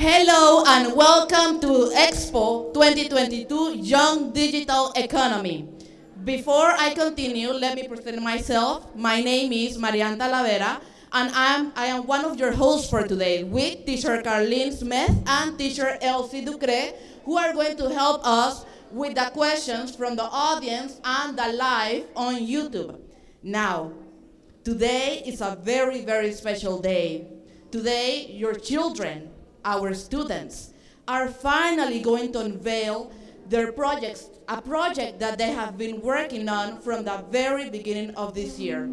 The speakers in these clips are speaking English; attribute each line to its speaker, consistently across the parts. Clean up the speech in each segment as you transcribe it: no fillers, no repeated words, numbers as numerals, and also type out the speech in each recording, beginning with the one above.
Speaker 1: Hello and welcome to EXPO 2022 Young Digital Economy. Before I continue, let me present myself. My name is Marian Talavera, and I am one of your hosts for today with teacher Carlene Smith and teacher Elsie Ducre, who are going to help us with the questions from the audience and the live on YouTube. Now, today is a very, very special day. Today, your children, our students, are finally going to unveil their projects, a project that they have been working on from the very beginning of this year.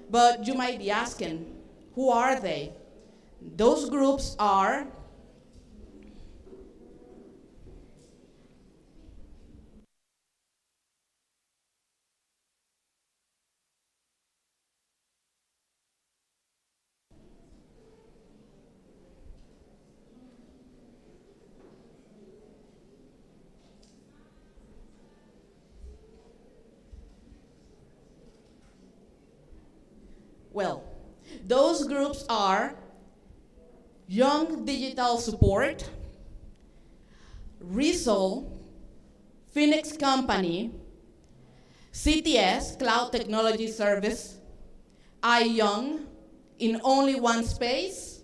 Speaker 1: But you might be asking, who are they? Those groups are well, those groups are Young Digital Support, Resol, Phoenix Company, CTS, Cloud Technology Service, iYoung, in only one space,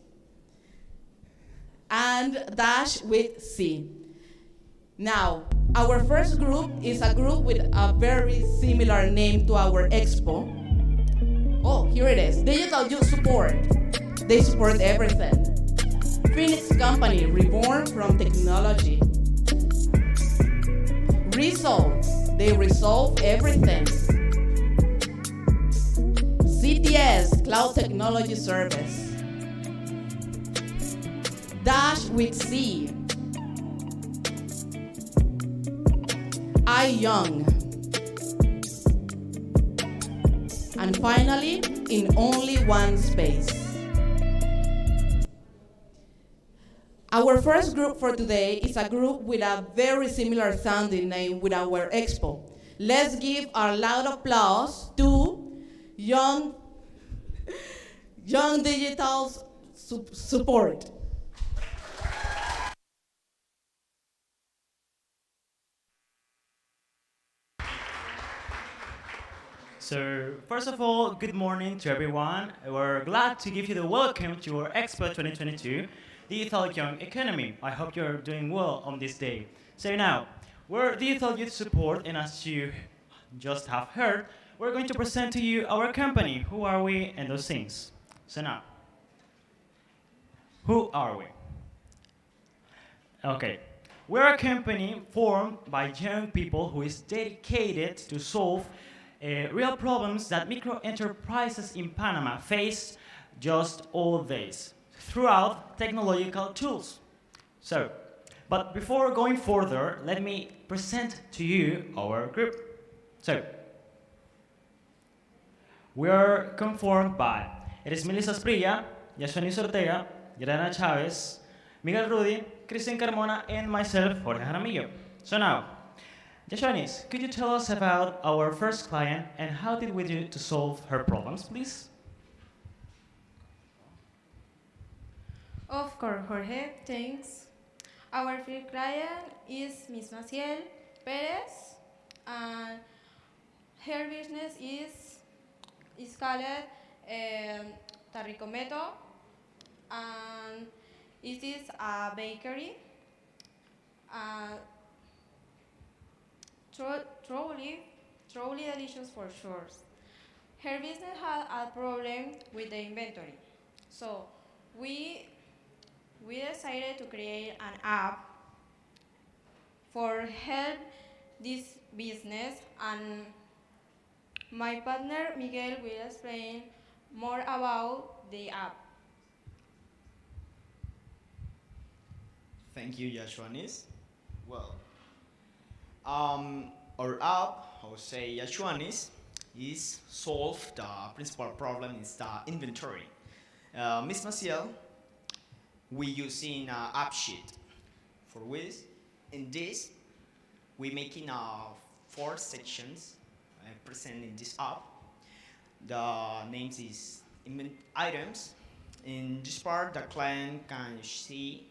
Speaker 1: and Dash with C. Now, our first group is a group with a very similar name to our expo. Oh, here it is. Digital Youth Support. They support everything. Phoenix Company, reborn from technology. Resolve. They resolve everything. CTS, Cloud Technology Service. Dash with C. iYoung. And finally, in only one space. Our first group for today is a group with a very similar sounding name with our expo. Let's give our loud applause to Young, Young Digital Support.
Speaker 2: So, first of all, good morning to everyone. We're glad to give you the welcome to our Expo 2022 Digital Young Economy. I hope you're doing well on this day. So now, we're Digital Youth Support, and as you just have heard, we're going to present to you our company, who are we, and those things. So now, who are we? Okay. We're a company formed by young people who is dedicated to solve real problems that micro enterprises in Panama face just all days throughout technological tools. So, but before going further, let me present to you our group. So, we are conformed by it is Melissa Sprilla, Yashanis Ortega, Yadana Chavez, Miguel Rudy, Christian Carmona, and myself, Jorge Jaramillo. So now, Yashanis, could you tell us about our first client and how did we do to solve her problems, please?
Speaker 3: Of course, Jorge, thanks. Our first client is Miss Maciel Perez, and her business is called Tarricometo, and it is a bakery. Uh, truly, truly delicious for sure. Her business had a problem with the inventory, so we we decided to create an app for help this business, and my partner Miguel will explain more about the app.
Speaker 4: Thank you, Yashuanis. Well, our app, I would say Yashuanis, is solve the principal problem is the inventory. Miss Maciel, we using app sheet for which in this we making four sections present in this app. The names is items. In this part, the client can see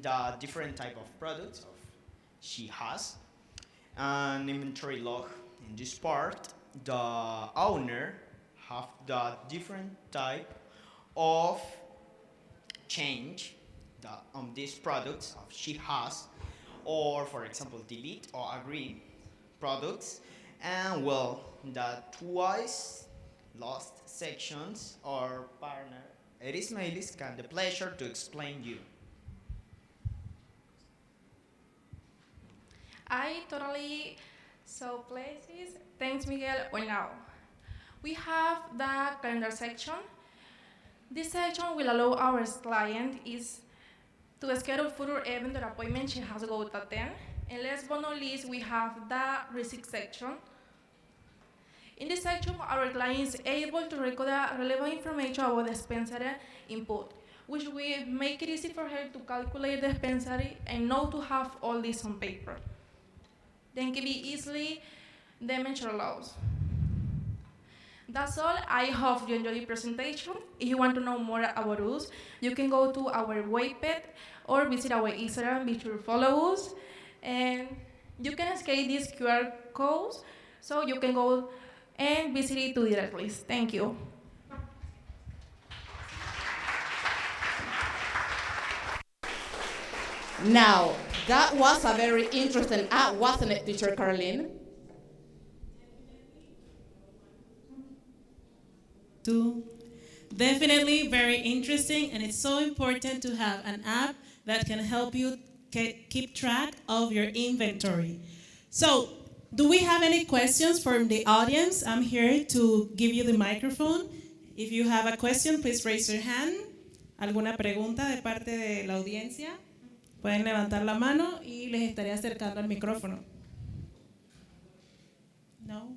Speaker 4: the different type of products she has, an inventory log. In this part, the owner have the different type of change that on these products she has, or for example delete or agree products, and well, the twice lost sections or partner. It is my list can the pleasure to explain you.
Speaker 3: I totally saw places. Thanks, Miguel. Well, now we have the calendar section. This section will allow our client is to schedule further event or appointment she has to go to attend. And last but not least, we have the receipt section. In this section, our client is able to record relevant information about the dispensary input, which will make it easy for her to calculate the dispensary and not to have all this on paper. Then can be easily dimension laws. That's all. I hope you enjoyed the presentation. If you want to know more about us, you can go to our webpage or visit our Instagram, be sure to follow us. And you can scan these QR codes so you can go and visit it directly. Thank you.
Speaker 1: Now, that was a very interesting ad, wasn't it, Teacher Caroline?
Speaker 5: Two. Definitely very interesting, and it's so important to have an app that can help you keep track of your inventory. So, do we have any questions from the audience? I'm here to give you the microphone. If you have a question, please raise your hand. ¿Alguna pregunta de parte de la audiencia? Pueden levantar la mano y les estaré acercando al micrófono. No?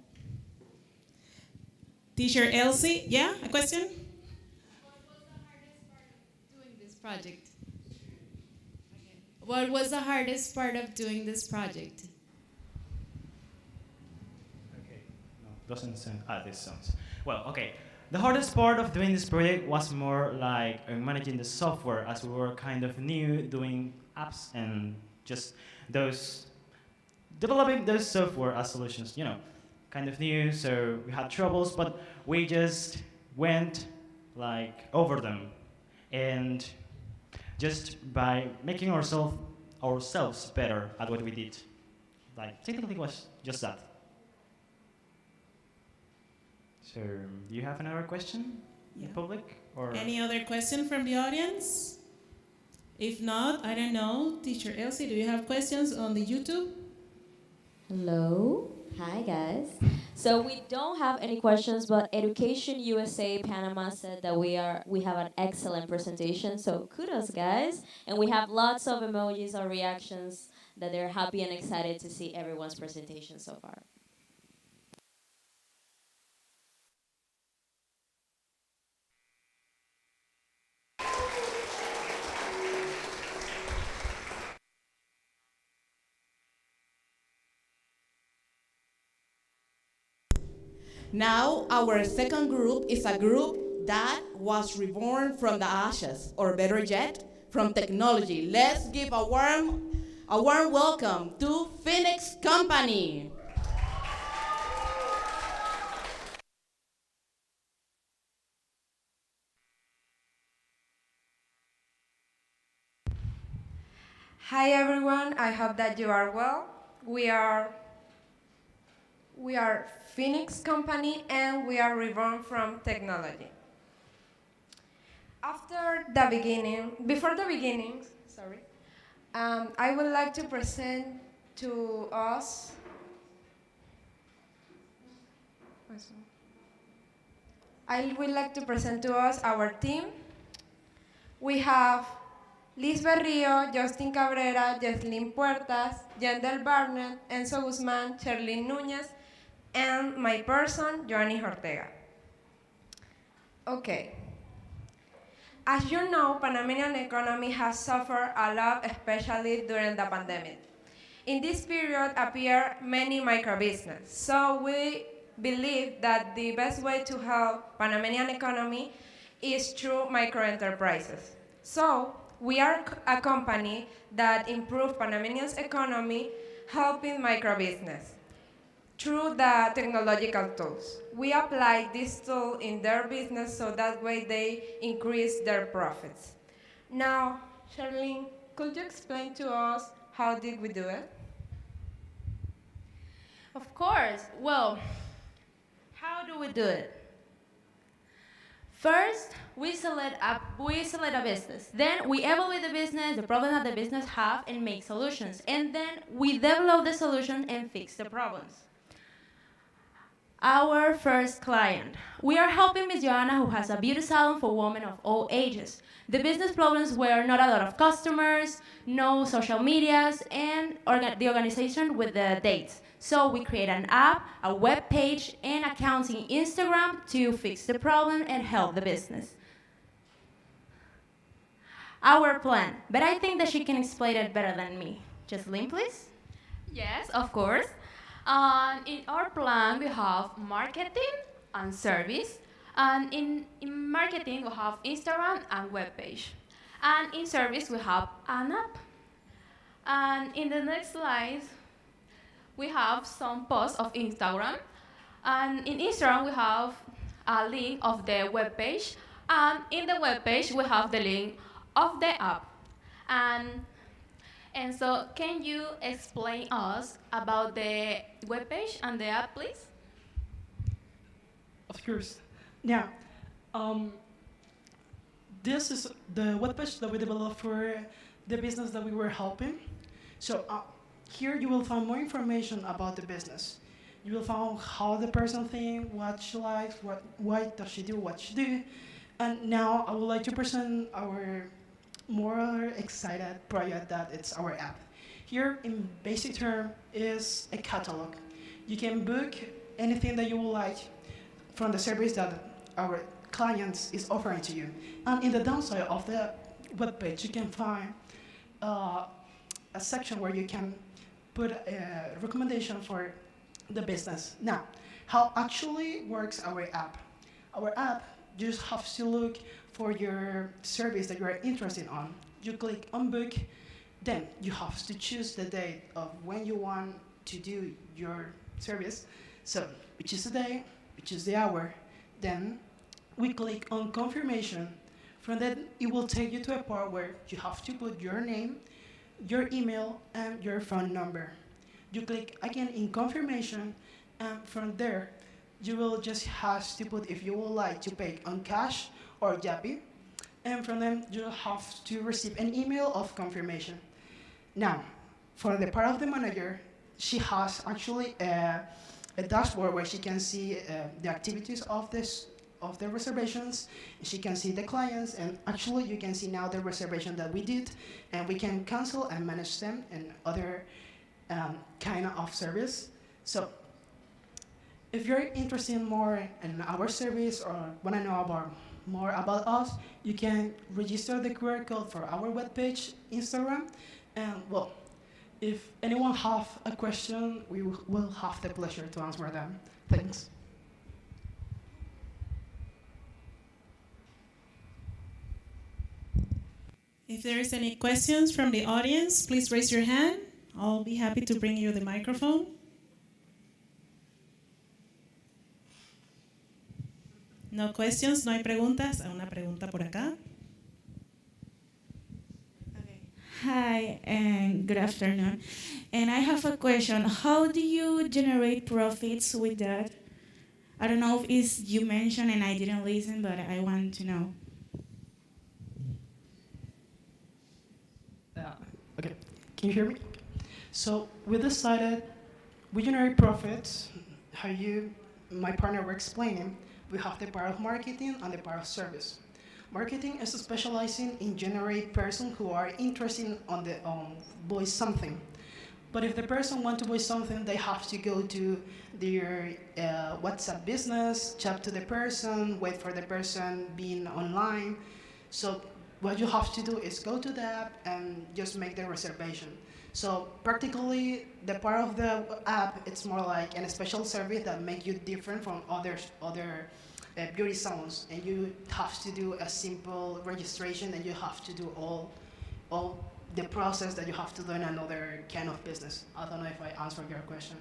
Speaker 5: Teacher Elsie, yeah, a question?
Speaker 6: Project. What was the hardest part of doing this project?
Speaker 2: Okay, no, doesn't sound. This sounds. Well, okay. The hardest part of doing this project was more like managing the software, as we were kind of new doing apps and just those developing those software as solutions. You know, kind of new, so we had troubles, but we just went like over them, and just by making ourselves better at what we did. Like, technically it was just that. So, do you have another question in public? Or
Speaker 5: Any other question from the audience? If not, I don't know. Teacher Elsie, do you have questions on the YouTube?
Speaker 7: Hello. Hi, guys. So we don't have any questions, but Education USA Panama said that we have an excellent presentation. So kudos, guys. And we have lots of emojis or reactions that they're happy and excited to see everyone's presentation so far.
Speaker 1: Now, our second group is a group that was reborn from the ashes, or better yet, from technology. Let's give a warm welcome to Phoenix Company.
Speaker 3: Hi everyone, I hope that you are well. We are Phoenix Company and we are reborn from technology. Before the beginnings, I would like to present to us our team. We have Liz Berrío, Justin Cabrera, Jesslyn Puertas, Yandel Barnett, Enzo Guzmán, Sherlyn Núñez, and my person, Joanny Ortega. Okay. As you know, Panamanian economy has suffered a lot, especially during the pandemic. In this period appear many microbusinesses, so we believe that the best way to help Panamanian economy is through microenterprises. So we are a company that improves Panamanians' economy, helping microbusiness through the technological tools. We apply this tool in their business so that way they increase their profits. Now, Charlene, could you explain to us how did we do it?
Speaker 1: Of course. Well, how do we do it? First, we select a business. Then we evaluate the business, the problem that the business have, and make solutions. And then we develop the solution and fix the problems. Our first client. We are helping Miss Joanna, who has a beauty salon for women of all ages. The business problems were not a lot of customers, no social medias, and the organization with the dates. So we create an app, a web page, and accounts in Instagram to fix the problem and help the business. Our plan, but I think that she can explain it better than me. Jocelyn, please.
Speaker 8: Yes, of course. In our plan, we have marketing and service. And in marketing, we have Instagram and webpage. And in service, we have an app. And in the next slide, we have some posts of Instagram. And in Instagram, we have a link of the webpage. And in the webpage, we have the link of the app. And so, can you explain us about the webpage and the app, please?
Speaker 9: Of course. Now, this is the webpage that we developed for the business that we were helping. So here you will find more information about the business. You will find how the person thinks, what she likes, why does she do what she do. And now I would like to present our more excited project that it's our app. Here in basic term is a catalog. You can book anything that you would like from the service that our clients is offering to you. And in the downside of the web page, you can find a section where you can put a recommendation for the business. Now, how actually works our app? Our app, you just have to look for your service that you are interested on. You click on book, then you have to choose the date of when you want to do your service. So, which is the day, which is the hour. Then we click on confirmation. From that, it will take you to a part where you have to put your name, your email, and your phone number. You click again in confirmation, and from there, you will just have to put if you would like to pay on cash or Yapi, and from them, you'll have to receive an email of confirmation. Now, for the part of the manager, she has actually a dashboard where she can see the activities of the reservations. She can see the clients, and actually you can see now the reservation that we did, and we can cancel and manage them and other kind of service. So if you're interested more in our service or want to know more about us, you can register the QR code for our webpage, Instagram, and well, if anyone have a question, we will have the pleasure to answer them. Thanks.
Speaker 5: If there is any questions from the audience, please raise your hand. I'll be happy to bring you the microphone. No questions, no hay preguntas. Una pregunta por acá.
Speaker 6: Hi, and good afternoon. And I have a question. How do you generate profits with that? I don't know if it's you mentioned and I didn't listen, but I want to know.
Speaker 9: Okay, can you hear me? So we decided we generate profits. How my partner were explaining, we have the part of marketing and the part of service. Marketing is specializing in generate persons who are interested on the buy something. But if the person want to buy something, they have to go to their WhatsApp business, chat to the person, wait for the person being online. So what you have to do is go to the app and just make the reservation. So practically, the part of the app, it's more like a special service that make you different from other beauty salons, and you have to do a simple registration, and you have to do all all the process that you have to do in another kind of business. I don't know if I answered your question.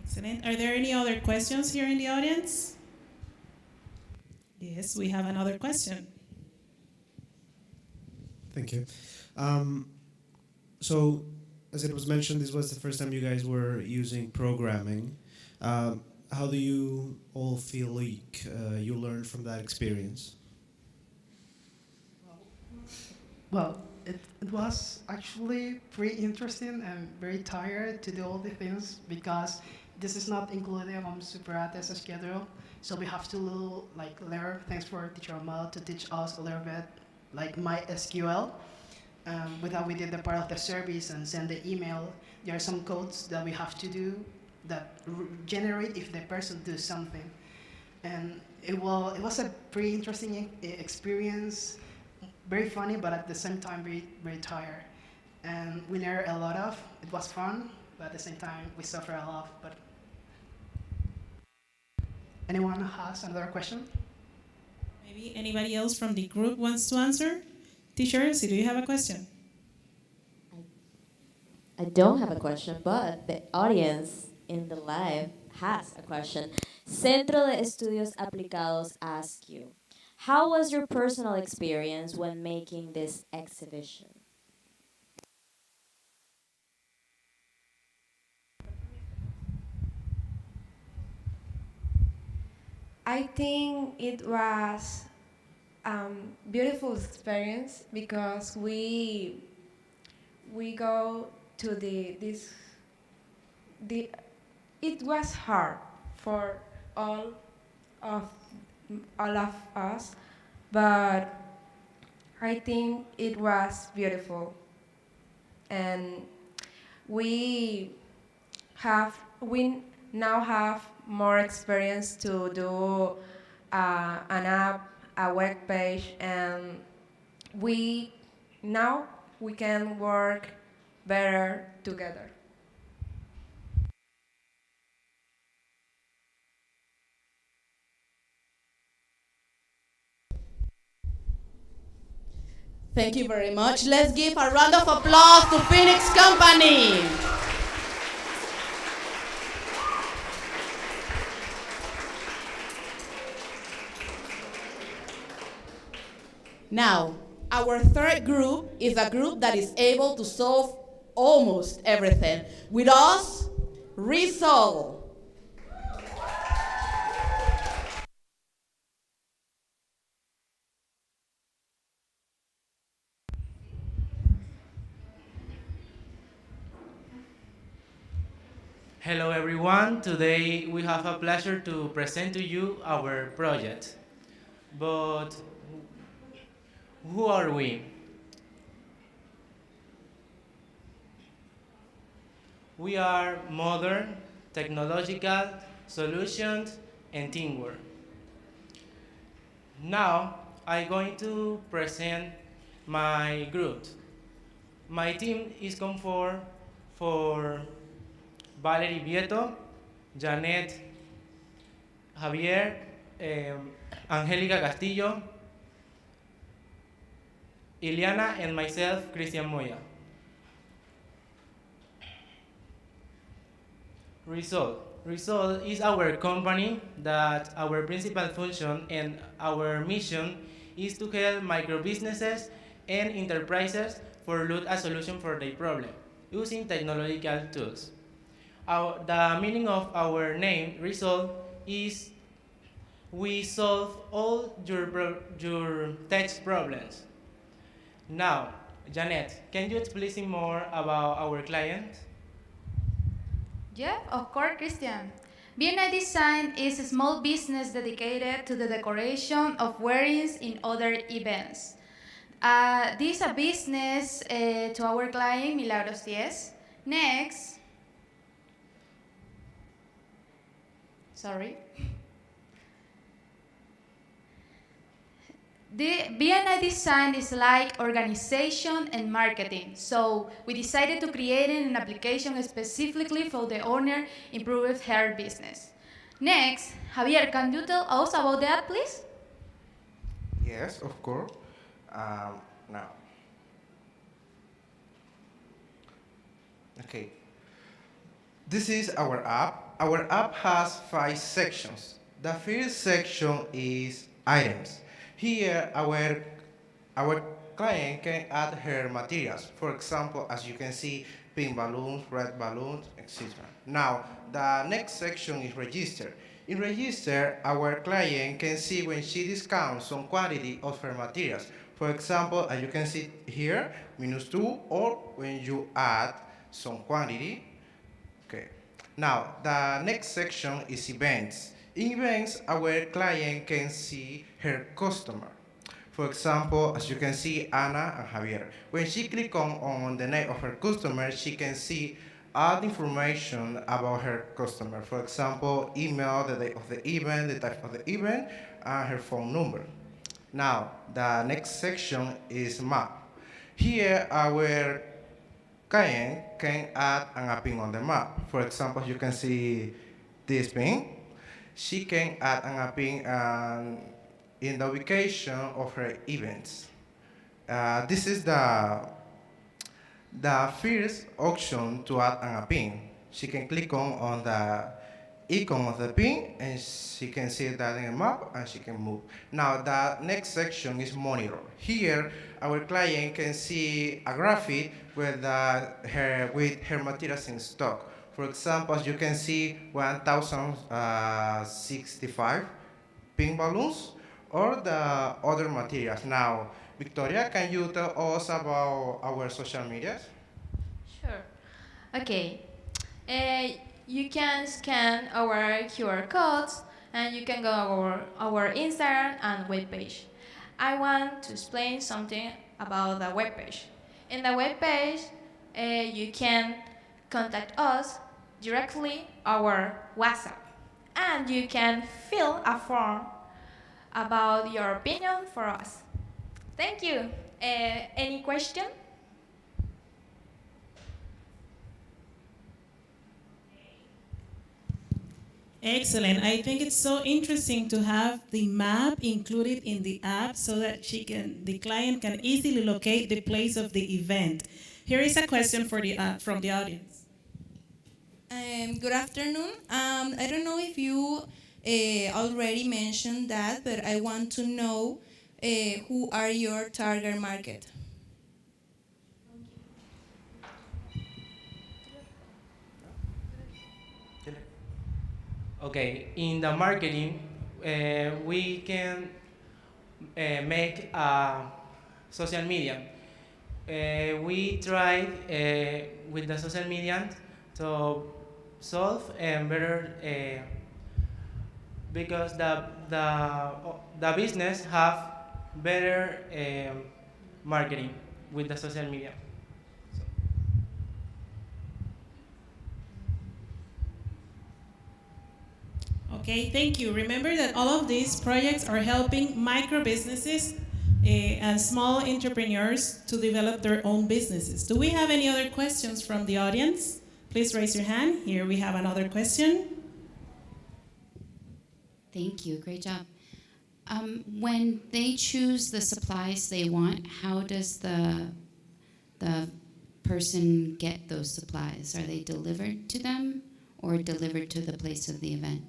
Speaker 5: Excellent. Are there any other questions here in the audience? Yes, we have another question.
Speaker 10: Thank you. So, as it was mentioned, this was the first time you guys were using programming. How do you all feel like you learned from that experience?
Speaker 9: Well, it was actually pretty interesting and very tired to do all the things because this is not included on Superate's schedule. So we have to learn. Thanks for teacher Amal to teach us a little bit like MySQL. With that, we did the part of the service and send the email. There are some codes that we have to do that generate if the person does something. And it was a pretty interesting experience, very funny, but at the same time very, very tired. And we learned a lot of, it was fun, but at the same time we suffered a lot. But anyone has another question?
Speaker 5: Maybe anybody else from the group wants to answer? Teacher, do you have a question?
Speaker 7: I don't have a question, but the audience in the live has a question. Centro de Estudios Aplicados asks you, how was your personal experience when making this exhibition?
Speaker 3: I think it was beautiful experience because we go to the it was hard for of all of us, but I think it was beautiful, and we we now have more experience to do an app, a web page, and we can work better together.
Speaker 1: Thank you very much. Let's give a round of applause to Phoenix Company. Now, our third group is a group that is able to solve almost everything. With us, Resolve.
Speaker 11: Hello everyone, today we have a pleasure to present to you our project. But who are we? We are modern, technological, solutions, and teamwork. Now, I'm going to present my group. My team is composed for Valerie Vieto, Janet, Javier, Angélica Castillo, Iliana, and myself, Christian Moya. Result is our company that our principal function and our mission is to help micro businesses and enterprises for look a solution for their problem using technological tools. The meaning of our name, Result, is we solve all your tech problems. Now, Janet, can you explain more about our client?
Speaker 8: Yeah, of course, Christian. BNI Design is a small business dedicated to the decoration of wearings in other events. This is a business to our client, Milagros 10. Next. Sorry. The BNI Design is like organization and marketing. So we decided to create an application specifically for the owner improve her business. Next, Javier, can you tell us about that, please?
Speaker 12: Yes, of course. Now, okay. This is our app. Our app has 5 sections. The first section is items. Here, our client can add her materials. For example, as you can see, pink balloons, red balloons, etc. Now, the next section is register. In register, our client can see when she discounts some quantity of her materials. For example, as you can see here, -2, or when you add some quantity. Okay. Now, the next section is events. In events, our client can see her customer. For example, as you can see, Anna and Javier. When she clicks on the name of her customer, she can see all the information about her customer. For example, email, the date of the event, the type of the event, and her phone number. Now, the next section is map. Here, our client can add a pin on the map. For example, you can see this pin. She can add a pin in the ubication of her events. This is the first option to add a pin. She can click on the icon of the pin and she can see that in a map and she can move. Now the next section is monitor. Here our client can see a graphic with her materials in stock. For example, as you can see 1065 pink balloons or the other materials. Now, Victoria, can you tell us about our social medias?
Speaker 8: Sure. Okay. You can scan our QR codes and you can go over our Instagram and webpage. I want to explain something about the webpage. In the webpage, you can contact us directly our WhatsApp and you can fill a form about your opinion for us. Thank you. Any question?
Speaker 5: Excellent. I think it's so interesting to have the map included in the app so that the client can easily locate the place of the event. Here is a question from the audience.
Speaker 13: Good afternoon. I don't know if you already mentioned that, but I want to know who are your target market?
Speaker 11: Okay, in the marketing, we can make social media. We tried with the social media to solve better because the business have better marketing with the social media.
Speaker 5: Okay, thank you. Remember that all of these projects are helping micro businesses and small entrepreneurs to develop their own businesses. Do we have any other questions from the audience? Please raise your hand. Here we have another question.
Speaker 14: Thank you. Great job. When they choose the supplies they want, how does the person get those supplies? Are they delivered to them or delivered to the place of the event?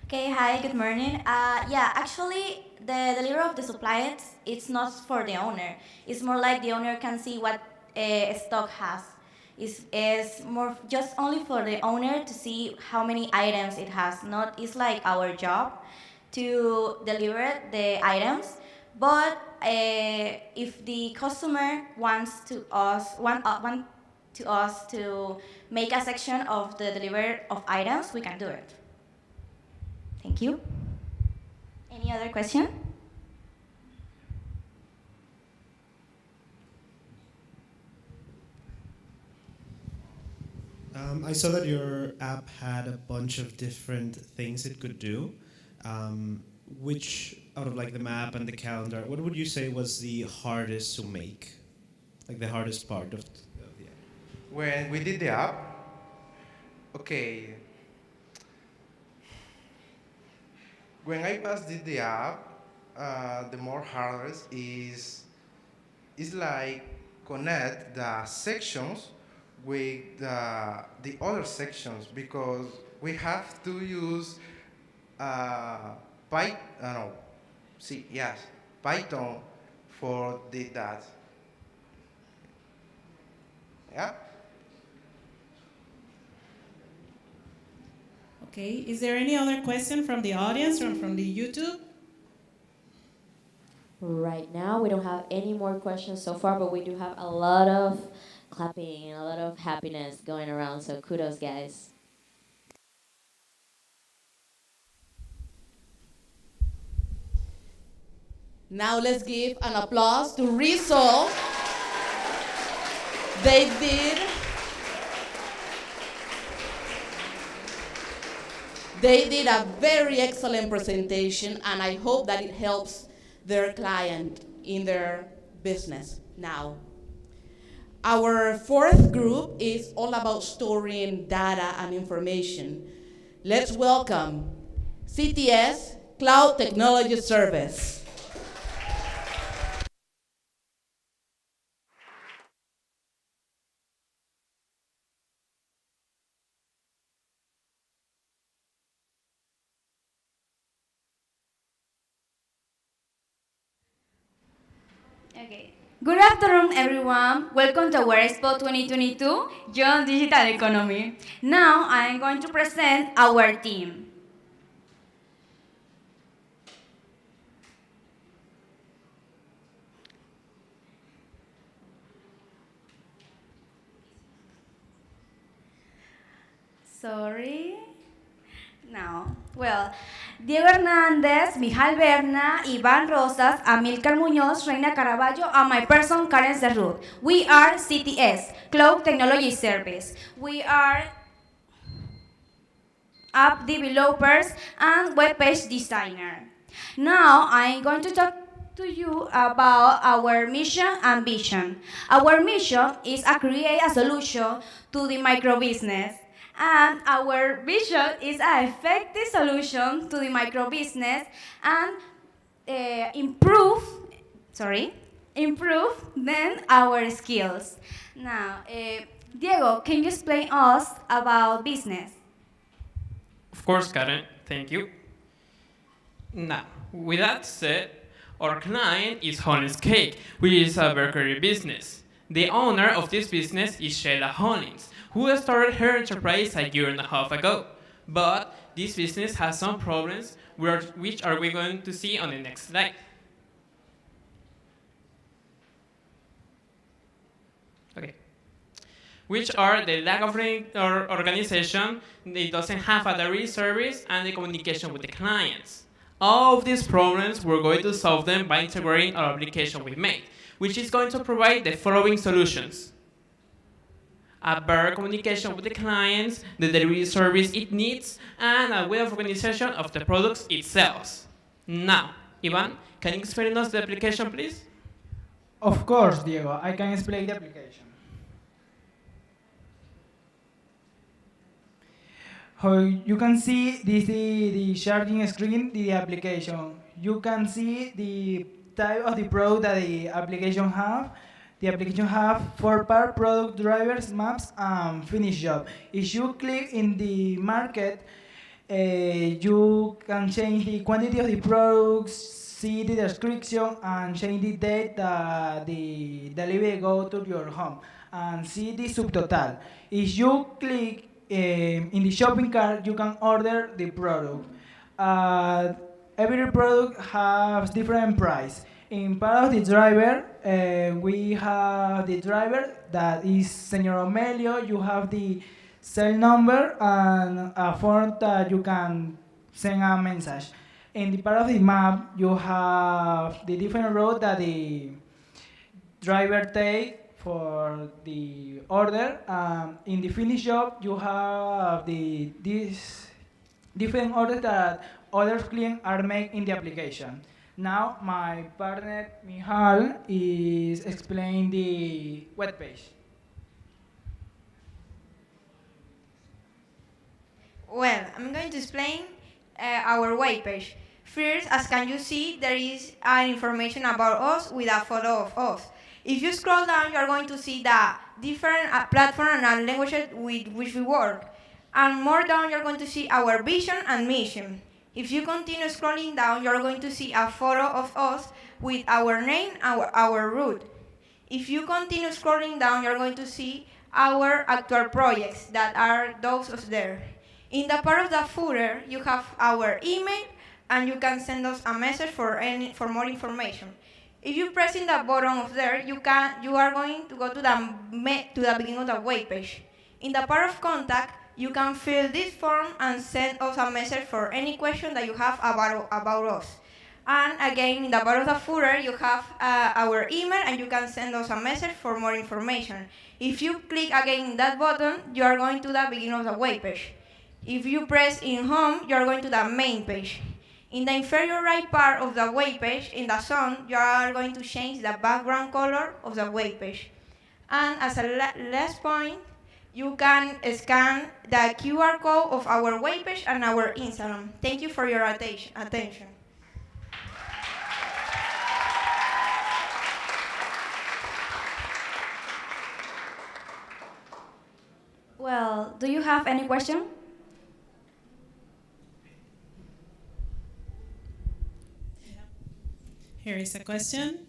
Speaker 15: Okay, hi, good morning. Yeah, actually, the delivery of the supplies, it's not for the owner. It's more like the owner can see what stock has. It's more just only for the owner to see how many items it has. Not, it's like our job to deliver the items. But if the customer wants to want to us to make a section of the delivery of items, we can do it. Thank you. Any other question?
Speaker 10: I saw that your app had a bunch of different things it could do. Which, out of like the map and the calendar, what would you say was the hardest to make? Like the hardest part of the app?
Speaker 12: When we did the app, okay, when I first did the app, the more hardest is like connect the sections with the other sections because we have to use Python, no, see, yes, Python for that. Yeah.
Speaker 5: Okay, is there any other question from the audience or from the YouTube?
Speaker 7: Right now, we don't have any more questions so far, but we do have a lot of clapping and a lot of happiness going around. So kudos, guys.
Speaker 1: Now let's give an applause to Resolve. They did a very excellent presentation, and I hope that it helps their client in their business now. Our fourth group is all about storing data and information. Let's welcome CTS, Cloud Technology Service.
Speaker 15: Okay. Good afternoon, everyone. Welcome to our EXPO 2022 Young Digital Economy. Now I'm going to present our team. Sorry. No. Well, Diego Hernández, Mijal Berna, Iván Rosas, Amilcar Muñoz, Reina Caraballo, and my person, Karen Cerrut. We are CTS, Cloud Technology Service. We are app developers and web page designer. Now I'm going to talk to you about our mission and vision. Our mission is to create a solution to the micro business. And our vision is an effective solution to the micro business and improve then our skills. Now, Diego, can you explain us about business?
Speaker 16: Of course, Karen, thank you. Now, with that said, our client is Hollins Cake, which is a bakery business. The owner of this business is Sheila Hollins, who started her enterprise a year and a half ago. But this business has some problems, which are we going to see on the next slide. Okay. Which are the lack of organization, it doesn't have a delivery service, and the communication with the clients. All of these problems, we're going to solve them by integrating our application with Mate, which is going to provide the following solutions. A better communication with the clients, the delivery service it needs, and a way of organization of the products itself. Now, Ivan, can you explain us the application, please?
Speaker 17: Of course, Diego, I can explain the application. How you can see this is the charging screen, the application. You can see the type of the product that the application have. The application have 4-part product drivers, maps, and finish job. If you click in the market, you can change the quantity of the products, see the description, and change the date that the delivery go to your home, and see the subtotal. If you click in the shopping cart, you can order the product. Every product has different price. In part of the driver, we have the driver that is Señor Omelio. You have the cell number and a form that you can send a message. In the part of the map, you have the different road that the driver take for the order. In the finish job, you have these different orders that other clients are made in the application. Now, my partner, Mijal, is explaining the web page.
Speaker 3: Well, I'm going to explain our web page. First, as can you see, there is information about us with a photo of us. If you scroll down, you are going to see the different platforms and languages with which we work. And more down, you're going to see our vision and mission. If you continue scrolling down, you're going to see a photo of us with our name and our route. If you continue scrolling down, you're going to see our actual projects that are those of there. In the part of the footer, you have our email, and you can send us a message for more information. If you press in the bottom of there, you are going to go to the beginning of the web page. In the part of contact, you can fill this form and send us a message for any question that you have about us. And again, in the bottom of the footer, you have our email, and you can send us a message for more information. If you click again in that button, you are going to the beginning of the web page. If you press in home, you are going to the main page. In the inferior right part of the web page, in the sun, you are going to change the background color of the web page. And as a last point, you can scan the QR code of our web page and our Instagram. Thank you for your attention.
Speaker 15: Well, do you have any question?
Speaker 5: Here is a question.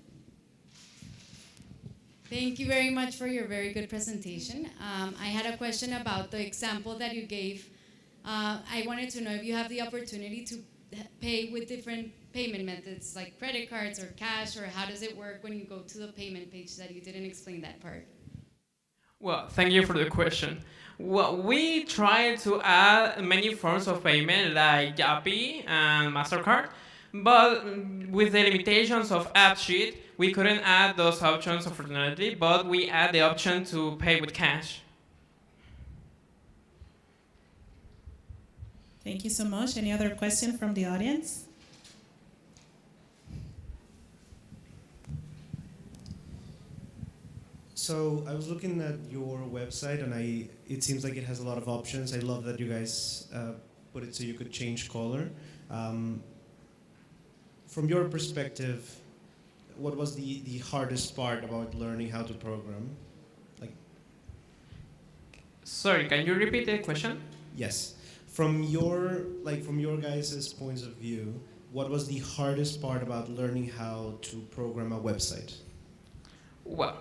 Speaker 14: Thank you very much for your very good presentation. I had a question about the example that you gave. I wanted to know if you have the opportunity to pay with different payment methods, like credit cards or cash, or how does it work when you go to the payment page that you didn't explain that part?
Speaker 16: Well, thank you for the question. Well, we try to add many forms of payment like Yapi and MasterCard, but with the limitations of AppSheet, we couldn't add those options, unfortunately, but we add the option to pay with cash.
Speaker 5: Thank you so much. Any other question from the audience?
Speaker 10: So I was looking at your website, and it seems like it has a lot of options. I love that you guys put it so you could change color. From your perspective, what was the hardest part about learning how to program?
Speaker 16: Sorry, can you repeat the question?
Speaker 10: Yes. From your guys' points of view, what was the hardest part about learning how to program a website?
Speaker 16: Well,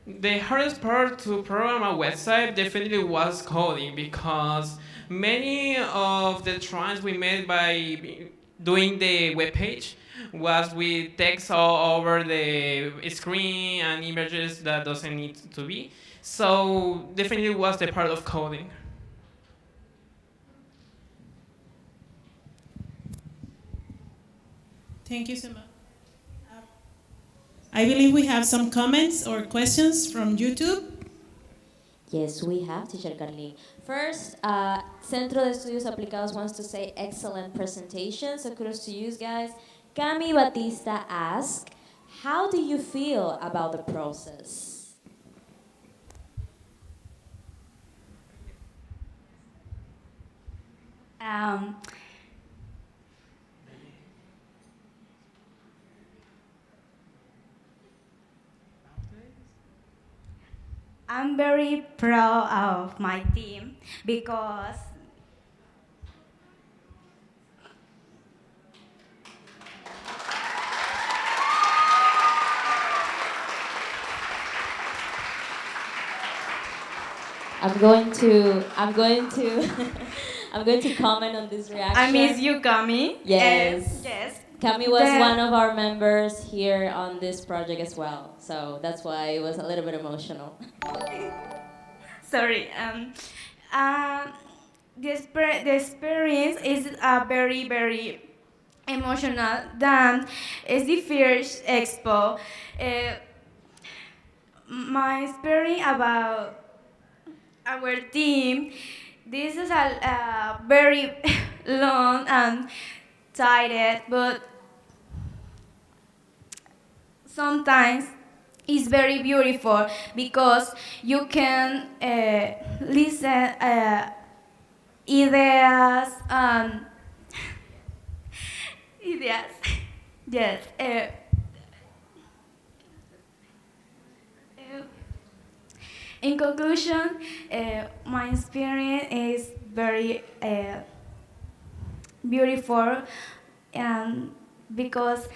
Speaker 16: the hardest part to program a website definitely was coding, because many of the tries we made by doing the web page was with text all over the screen and images that doesn't need to be. So definitely was the part of coding.
Speaker 5: Thank you so much. I believe we have some comments or questions from YouTube.
Speaker 7: Yes, we have, Teacher Carly. First, Centro de Estudios Aplicados wants to say excellent presentation, so kudos to you guys. Cami Batista asks, how do you feel about the process?
Speaker 18: I'm very proud of my team because
Speaker 7: I'm going to I'm going to comment on this reaction.
Speaker 18: I miss you, Cami.
Speaker 7: Yes.
Speaker 18: Yes.
Speaker 7: Cami was one of our members here on this project as well, so that's why it was a little bit emotional.
Speaker 18: Sorry. The experience is very, very emotional. Then it's the first expo. My experience about our team. This is a very long and tired, but sometimes it's very beautiful because you can listen ideas and
Speaker 15: Yes. Yes. In conclusion, my experience is very beautiful, and because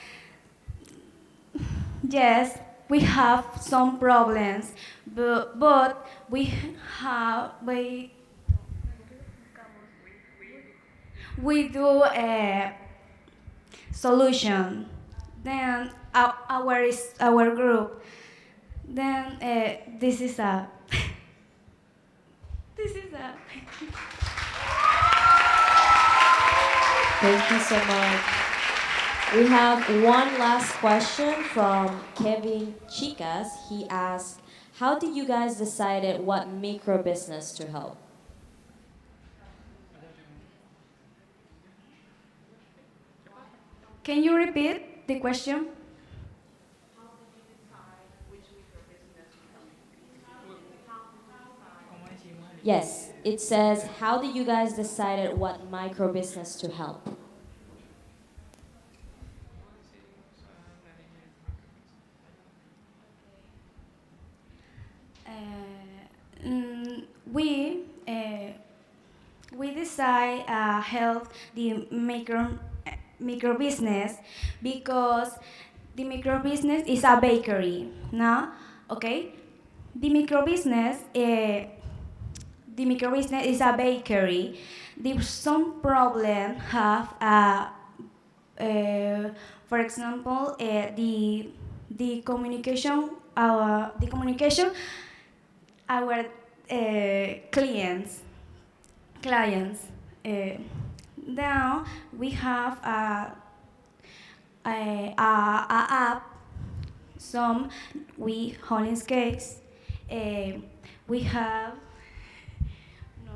Speaker 15: yes, we have some problems, but we do a solution. Then our group. Then this is a this is a.
Speaker 7: Thank you so much. We have one last question from Kevin Chicas. He asked, how did you guys decided what micro business to help?
Speaker 15: Can you repeat the question?
Speaker 7: Yes, it says, how did you guys decided what micro business to help?
Speaker 15: Mm, we decide help the micro business because the micro business is a bakery, no? Okay, the micro business is a bakery. The some problem have for example the communication our clients. Now we have a app. Some we Holland's cakes. We have no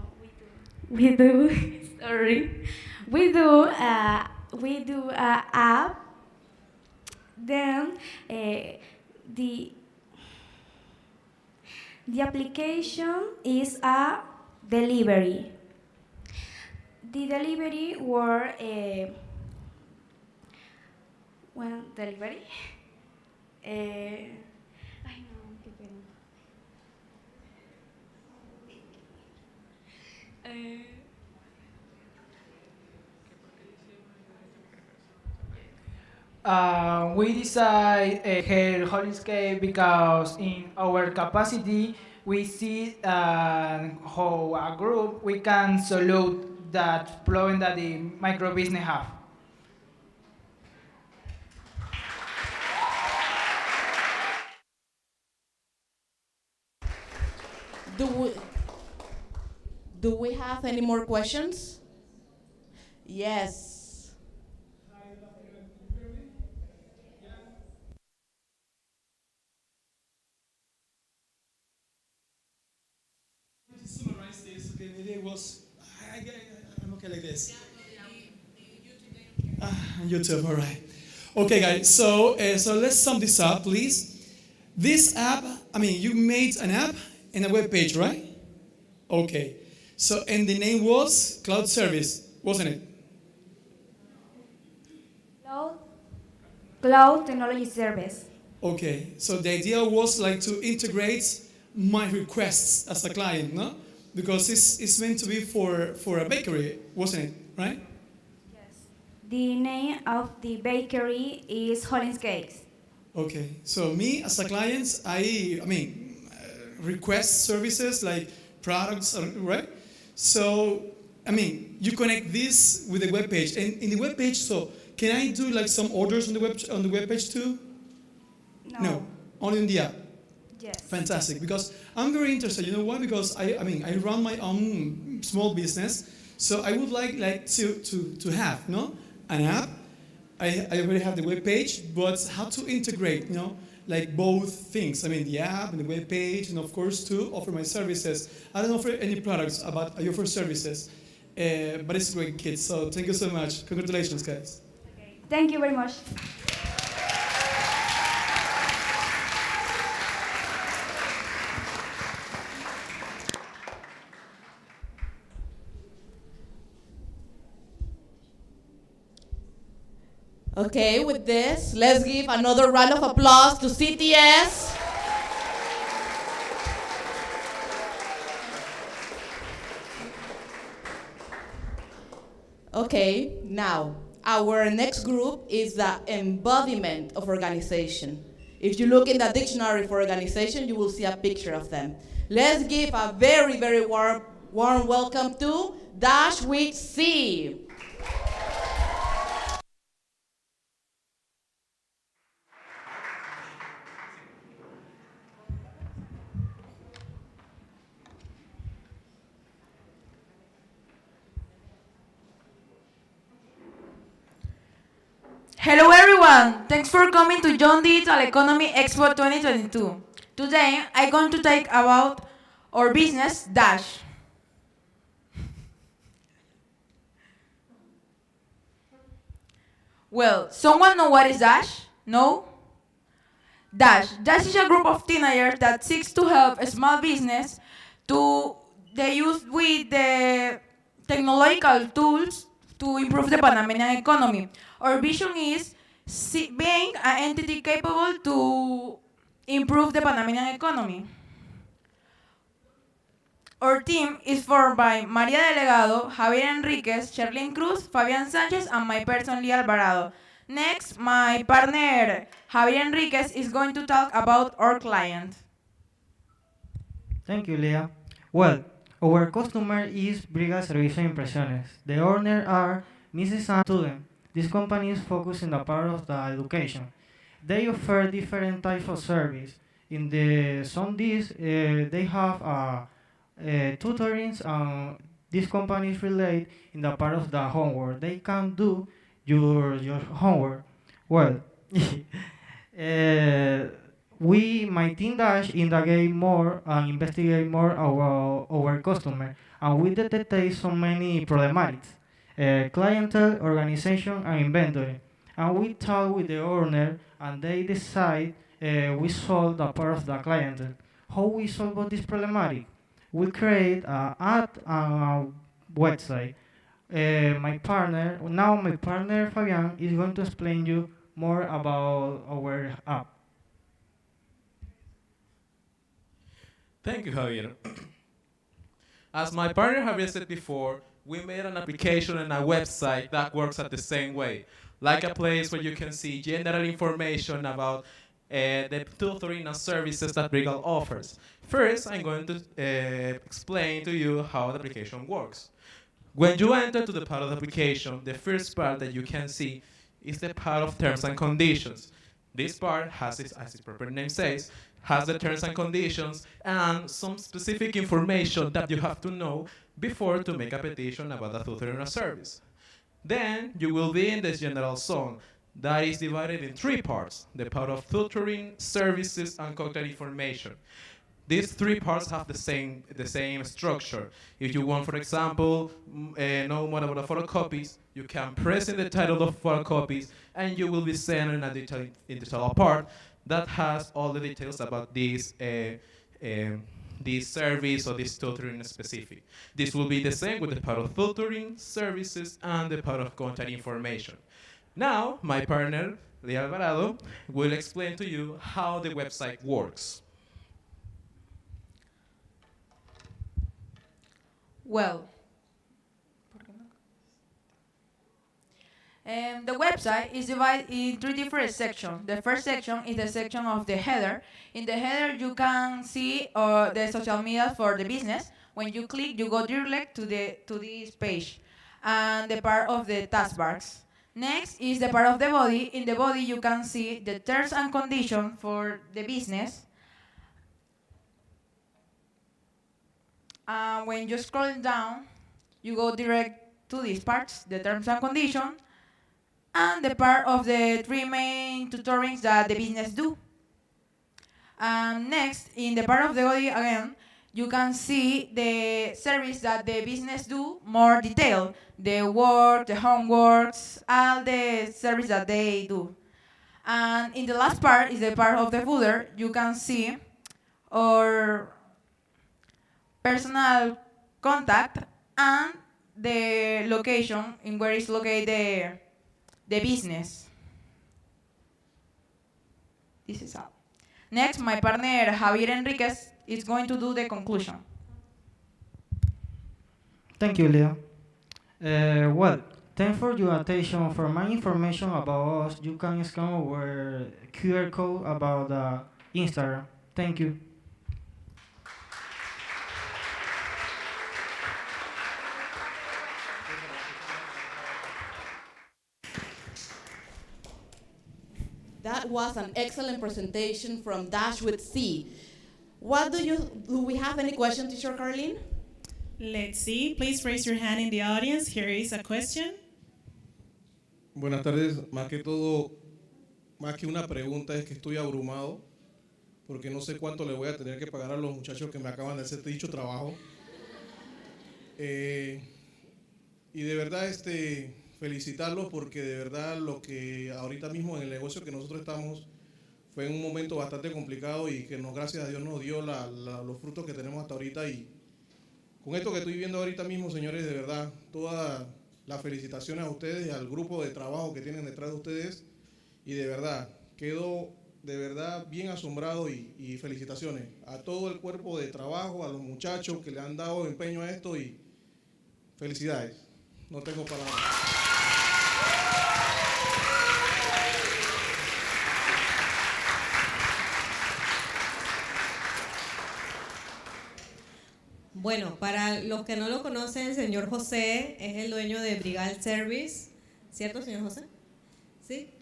Speaker 15: we do sorry we do a app. Then the the application is a delivery. The delivery were well, delivery. Ay, no, qué pena.
Speaker 17: We decide here Holiscape because in our capacity we see how a group we can solve that problem that the micro business have.
Speaker 1: Do we, do we have any more questions? Yes.
Speaker 19: To summarize this, okay, maybe it was. I'm okay like this. YouTube, all right. Okay, guys. So let's sum this up, please. This app, I mean, you made an app and a web page, right? Okay. So and the name was Cloud Service, wasn't it?
Speaker 15: Cloud Technology Service.
Speaker 19: Okay. So the idea was like to integrate my requests as a client, no? Because it's meant to be for a bakery, wasn't it? Right?
Speaker 15: The name of the bakery is Holland's Cakes.
Speaker 19: Okay, so me as a client, I mean, request services like products, right? So, I mean, you connect this with the web page, and in the web page, so can I do like some orders on the web page too? No, only on the app.
Speaker 15: Yes.
Speaker 19: Fantastic, because I'm very interested. You know why? Because I mean, I run my own small business, so I would like to have an app. I already have the web page, but how to integrate, like both things. I mean, the app and the web page, and of course to offer my services. I don't offer any products, but I offer services. But it's great, kids. So thank you so much. Congratulations, guys.
Speaker 15: Thank you very much.
Speaker 1: Okay, with this, let's give another round of applause to CTS. Okay, now, our next group is the embodiment of organization. If you look in the dictionary for organization, you will see a picture of them. Let's give a very, very warm welcome to Dash with C.
Speaker 20: Hello everyone! Thanks for coming to Young Digital Economy Expo 2022. Today I'm going to talk about our business, Dash. Well, someone know what is Dash? No? Dash is a group of teenagers that seeks to help a small business to they use with the technological tools to improve the Panamanian economy. Our vision is being an entity capable to improve the Panamanian economy. Our team is formed by Maria Delegado, Javier Enriquez, Sherlyn Cruz, Fabian Sanchez, and my person, Lee Alvarado. Next, my partner, Javier Enriquez, is going to talk about our client.
Speaker 21: Thank you, Leah. Well, our customer is Briga Servicio de Impresiones. The owner are Mrs. and student. This company is focused in the part of the education. They offer different types of service. In the some days, they have tutorings. These companies relate in the part of the homework. They can do your homework. Well, my team Dash indicate more and investigate more our customer, and we detect so many problematics, clientele, organization, and inventory. And we talk with the owner, and they decide we solve the part of the clientele. How we solve this problematic? We create an app and a website. My partner Fabian is going to explain you more about our app.
Speaker 22: Thank you, Javier. As my partner Javier said before, we made an application and a website that works at the same way, like a place where you can see general information about the tutoring and services that Regal offers. First, I'm going to explain to you how the application works. When you enter to the part of the application, the first part that you can see is the part of terms and conditions. This part has, as its proper name says, has the terms and conditions and some specific information that you have to know before to make a petition about a tutoring or service. Then you will be in the general zone that is divided in three parts: the part of tutoring, services, and contact information. These three parts have the same structure. If you want, for example, know more about the photocopies, you can press in the title of photocopies, and you will be sent in a detailed part that has all the details about this service or this tutoring specific. This will be the same with the part of tutoring, services, and the part of contact information. Now, my partner, Lee Alvarado, will explain to you how the website works.
Speaker 20: Well, the website is divided in three different sections. The first section is the section of the header. In the header, you can see the social media for the business. When you click, you go direct to this page, and the part of the taskbars. Next is the part of the body. In the body, you can see the terms and conditions for the business. When you scroll down, you go direct to these parts, the terms and conditions, and the part of the three main tutorings that the business do. Next, in the part of the body again, you can see the service that the business do more detailed, the work, the homeworks, all the service that they do. And in the last part is the part of the footer. You can see our personal contact and the location in where is located the business. This is all. Next, my partner Javier Enriquez is going to do the conclusion.
Speaker 21: Thank you, Leo. Well, thanks for your attention. For more information about us, you can scan our QR code about Instagram. Thank you.
Speaker 1: That was an excellent presentation from Dash with C. Do we have any questions, Teacher Carlene?
Speaker 5: Let's see. Please raise your hand in the audience. Here is a question.
Speaker 2: Buenas tardes. Más que todo, más que una pregunta, es que estoy abrumado porque no sé cuánto le voy a tener que pagar a los muchachos que me acaban de hacer dicho trabajo. Y de verdad, felicitarlos porque de verdad lo que ahorita mismo en el negocio que nosotros estamos fue en un momento bastante complicado y que gracias a Dios nos dio los frutos que tenemos hasta ahorita. Y con esto que estoy viendo ahorita mismo, señores, de verdad, todas las felicitaciones a ustedes y al grupo de trabajo que tienen detrás de ustedes. Y de verdad, quedo de verdad bien asombrado y felicitaciones a todo el cuerpo de trabajo, a los muchachos que le han dado empeño a esto y felicidades. No tengo palabras.
Speaker 4: Bueno, para los que no lo conocen, el señor José es el dueño de Brigal Service, ¿cierto, señor José? ¿Sí?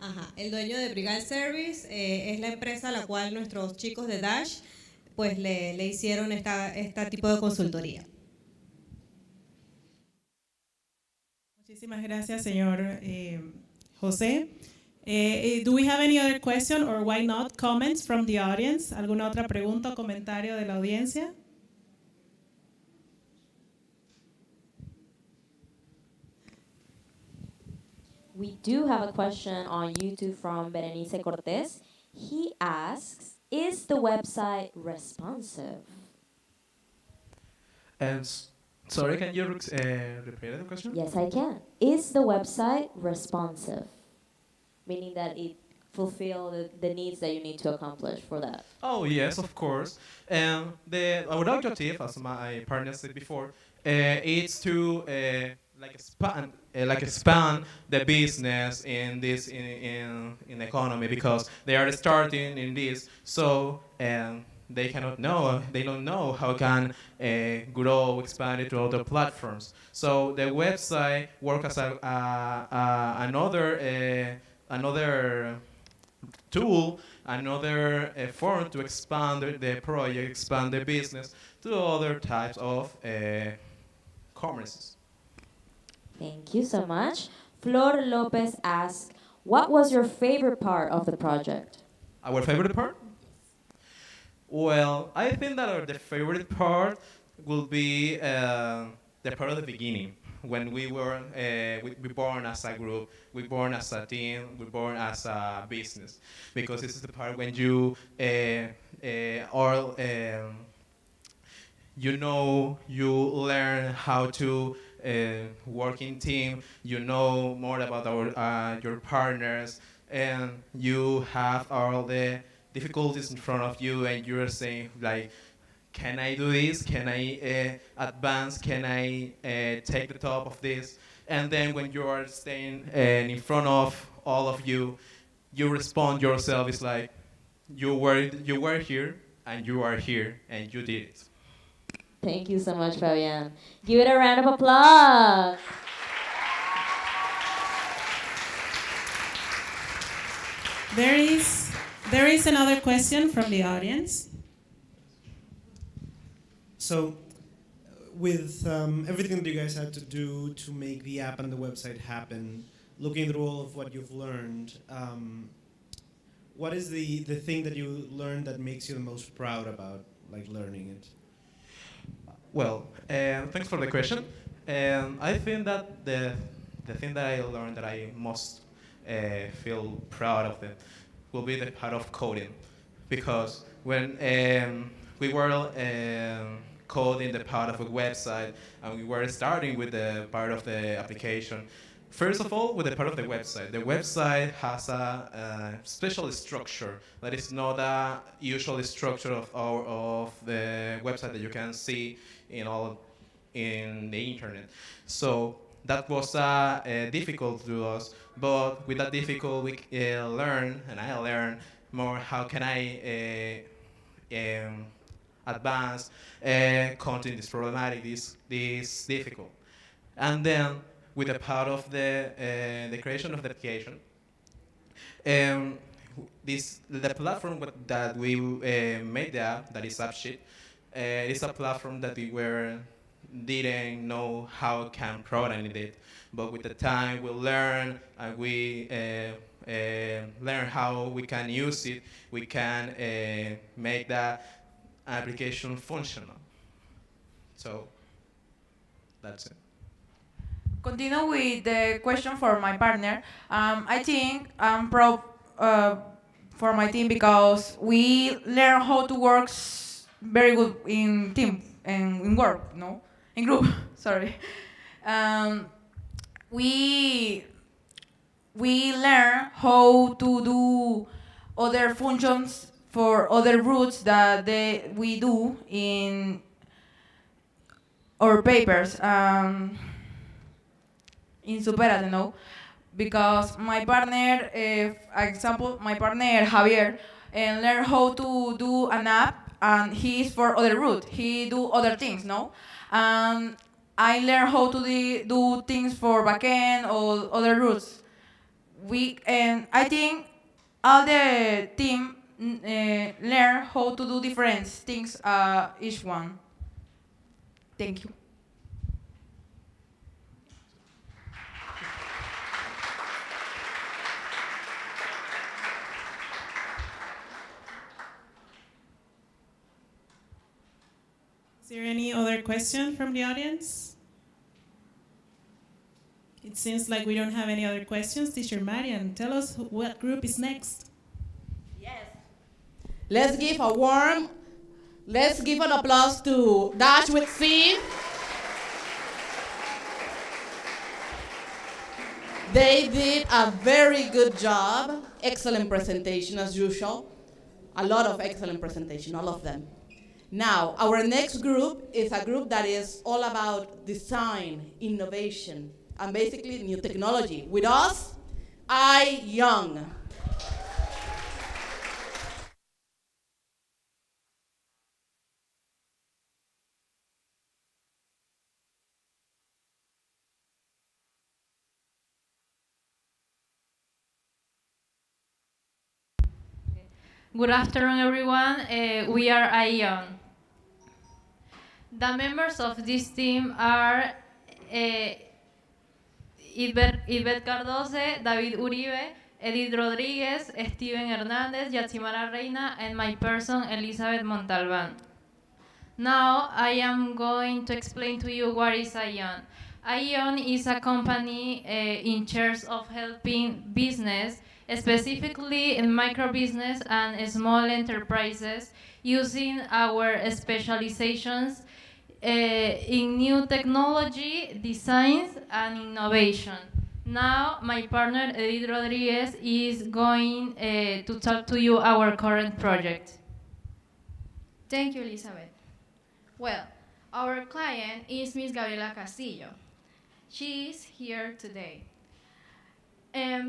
Speaker 4: Ajá, el dueño de Brigal Service es la empresa a la cual nuestros chicos de Dash pues le hicieron este tipo de consultoría.
Speaker 5: Muchísimas gracias, señor José. Do we have any other question or why not comments from the audience? ¿Alguna otra pregunta o comentario de la audiencia?
Speaker 7: We do have a question on YouTube from Berenice Cortez. He asks, is the website responsive?
Speaker 22: And sorry, can you repeat the question?
Speaker 7: Yes, I can. Is the website responsive? Meaning that it fulfills the needs that you need to accomplish for that.
Speaker 22: Oh yes, of course. And our objective, as my partner said before, is to expand the business in this in economy because they are starting in this, so they don't know how can grow, expand it to other platforms. So the website works as another tool, another form to expand the project, expand the business to other types of commerces.
Speaker 7: Thank you so much. Flor Lopez asks, what was your favorite part of the project?
Speaker 22: Our favorite part? Well, I think that the favorite part will be the part of the beginning, when we were we born as a group, we born as a team, we born as a business, because this is the part when you you learn how to work in team, you know more about your partners, and you have all the difficulties in front of you, and you're saying like, can I do this? Can I advance? Can I take the top of this? And then when you are staying in front of all of you, you respond yourself. It's like you were here and you are here and you did it.
Speaker 7: Thank you so much, Fabian. Give it a round of applause.
Speaker 5: There is another question from the audience.
Speaker 10: So, with everything that you guys had to do to make the app and the website happen, looking through all of what you've learned, what is the thing that you learned that makes you the most proud about, like, learning it?
Speaker 22: Well, thanks for the question. I think that the thing that I learned that I most feel proud of it will be the part of coding, because when we were coding the part of a website and we were starting with the part of the application, First of all, with the part of the website. The website has a special structure that is not a usual structure of the website that you can see in the internet. So that was difficult to us, but with that difficult, we learn, and I learned more how can I advance content is problematic, this difficult. And then with the part of the creation of the application, um, the platform that we made there, that is AppSheet, is a platform that we didn't know how can program it, but with the time we learn and we learn how we can use it, we can make that application functional. So that's it.
Speaker 20: Continue with the question for my partner. I think I'm proud for my team because we learn how to work very good in team and in work, no, in group. Sorry. Um, we learn how to do other functions for other routes that we do in our papers. In Superate, no? Because my partner, example, my partner Javier, learn how to do an app, and he's for other route. He do other things, no? I learn how to do things for backend or other routes. And I think all the team learn how to do different things, each one. Thank you.
Speaker 5: Is there any other question from the audience? It seems like we don't have any other questions. Teacher Marian, tell us what group is next.
Speaker 1: Let's give an applause to Dash with C. They did a very good job. Excellent presentation as usual. A lot of excellent presentation, all of them. Now, our next group is a group that is all about design, innovation, and basically new technology. With us, I Young.
Speaker 8: Good afternoon, everyone. We are ION. The members of this team are Ivette Cardoce, David Uribe, Edith Rodriguez, Steven Hernandez, Yatsimara Reina, and my person, Elizabeth Montalban. Now, I am going to explain to you what is ION. ION is a company in charge of helping business, specifically in micro business and small enterprises, using our specializations in new technology, designs, and innovation. Now, my partner, Edith Rodriguez, is going to talk to you our current project.
Speaker 3: Thank you, Elizabeth. Well, our client is Miss Gabriela Castillo. She is here today.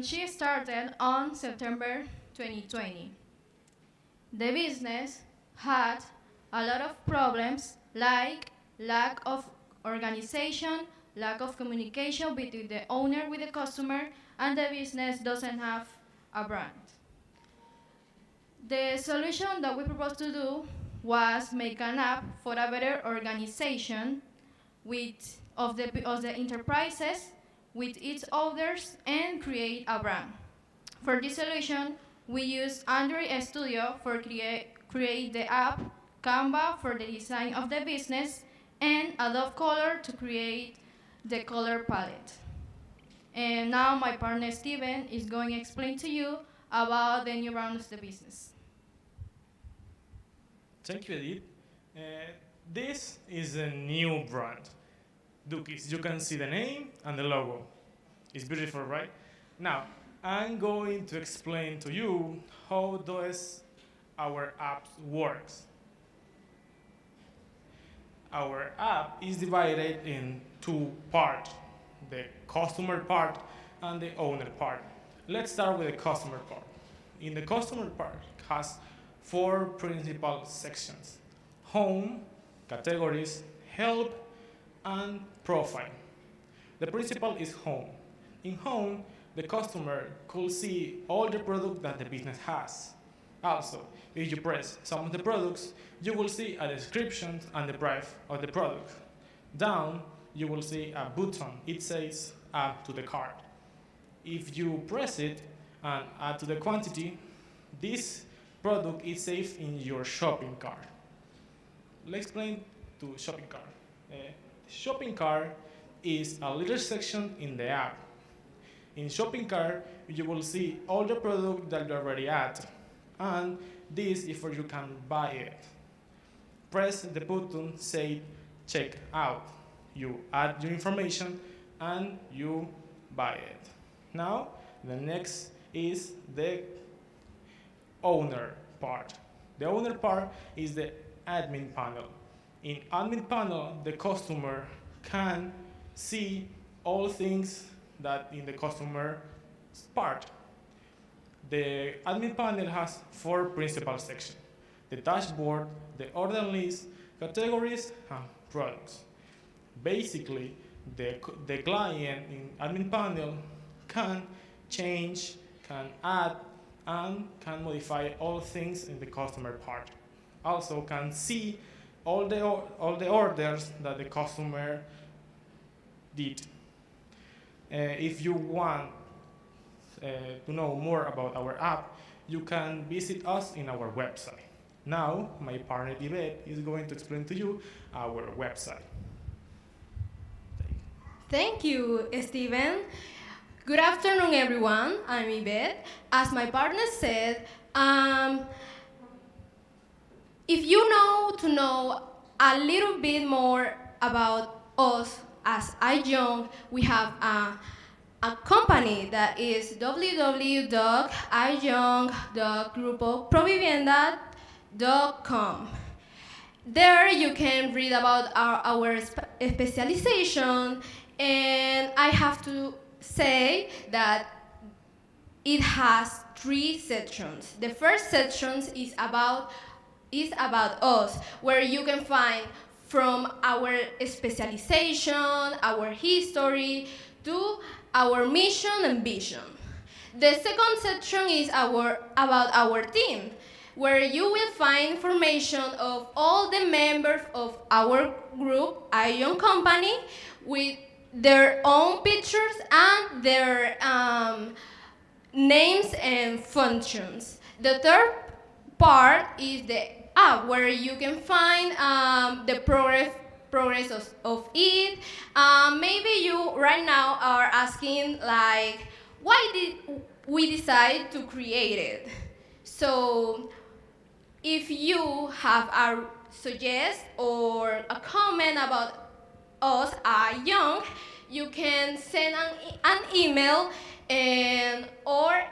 Speaker 3: She started on September 2020. The business had a lot of problems like lack of organization, lack of communication between the owner with the customer, and the business doesn't have a brand. The solution that we proposed to do was make an app for a better organization of the enterprises with its others and create a brand. For this solution, we use Android Studio for create the app, Canva for the design of the business, and Adobe Color to create the color palette. And now my partner Steven is going to explain to you about the new brand of the business.
Speaker 6: Thank you, Edith. This is a new brand. Dookies, you can see the name and the logo. It's beautiful, right? Now, I'm going to explain to you how does our app works. Our app is divided in two parts, the customer part and the owner part. Let's start with the customer part. In the customer part has four principal sections: home, categories, help, and profile. The principal is home. In home, the customer could see all the products that the business has. Also, if you press some of the products, you will see a description and the price of the product. Down, you will see a button. It says add to the cart. If you press it and add to the quantity, this product is saved in your shopping cart. Let's explain to shopping cart. Shopping cart is a little section in the app. In shopping cart, you will see all the products that you already add, and this is where you can buy it. Press the button, say check out. You add your information and you buy it. Now, the next is the owner part. The owner part is the admin panel. In admin panel, the customer can see all things that in the customer part. The admin panel has four principal sections: the dashboard, the order list, categories, and products. Basically, the client in admin panel can change, can add, and can modify all things in the customer part. Also can see all the orders that the customer did. If you want to know more about our app, you can visit us in our website. Now, my partner Yvette is going to explain to you our website.
Speaker 9: Thank you, Steven. Good afternoon, everyone. I'm Yvette. As my partner said, if you know a little bit more about us as iYoung, we have a company that is www.iyoung.grupoprovivienda.com. There you can read about our specialization, and I have to say that it has 3 sections. The first section is about us, where you can find from our specialization, our history, to our mission and vision. The second section is about our team, where you will find information of all the members of our group, iYoung Company, with their own pictures and their names and functions. The third part is the app, where you can find the progress of it. Maybe you right now are asking, like, why did we decide to create it? So if you have a suggest or a comment about us iYoung, you can send an email, or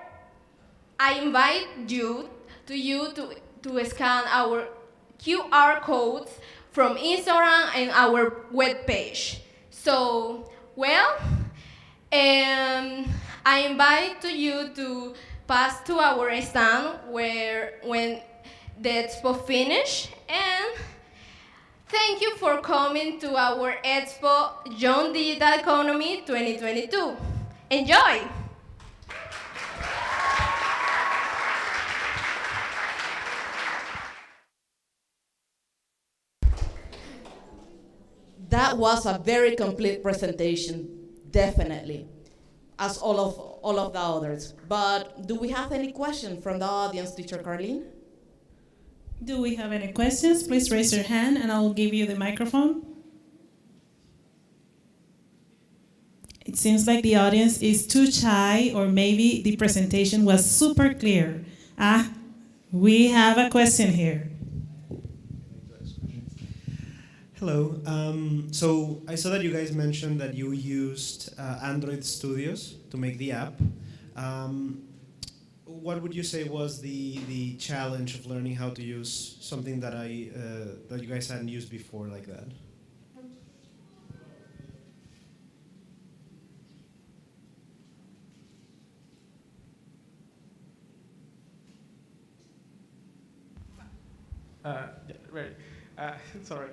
Speaker 9: I invite you to scan our QR codes from Instagram and our webpage. So, well, I invite you to pass to our stand when the expo finish, and thank you for coming to our expo Young Digital Economy 2022. Enjoy!
Speaker 1: That was a very complete presentation, definitely, as all of the others. But do we have any questions from the audience, Teacher Carlene?
Speaker 5: Do we have any questions? Please raise your hand and I will give you the microphone. It seems like the audience is too shy, or maybe the presentation was super clear. We have a question here.
Speaker 10: Hello. So I saw that you guys mentioned that you used Android Studios to make the app. What would you say was the challenge of learning how to use something that that you guys hadn't used before like that?
Speaker 6: Yeah, ready. Sorry.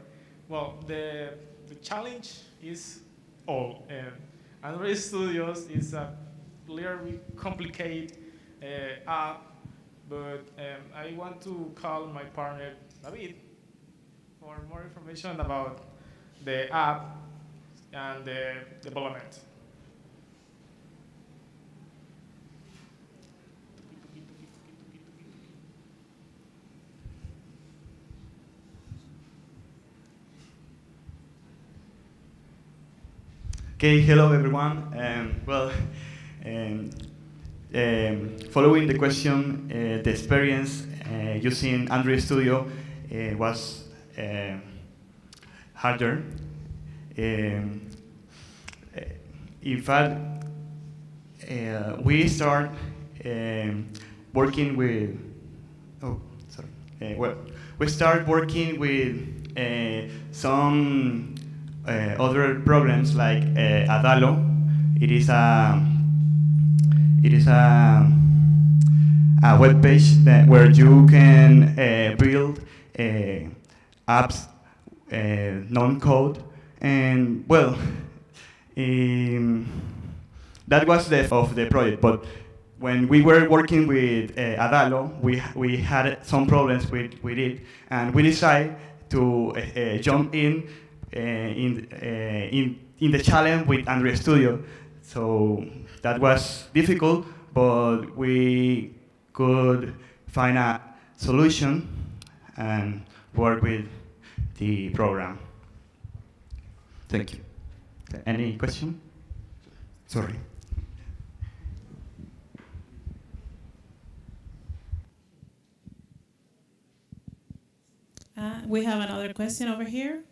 Speaker 6: Well, the challenge is all. Android Studios is a really complicated app, but I want to call my partner David for more information about the app and the development.
Speaker 11: Okay, hello everyone. Um, following the question, the experience using Android Studio was harder. Um, uh, in fact, we start working with. Oh, sorry. Well, we start working with some other programs like Adalo. It is a web page where you can build apps, non-code, and well, that was the of the project. But when we were working with Adalo, we had some problems with it, and we decided to jump in the challenge with Android Studio. So that was difficult, but we could find a solution and work with the program. Thank you. Any question? Sorry.
Speaker 5: We have another question over here.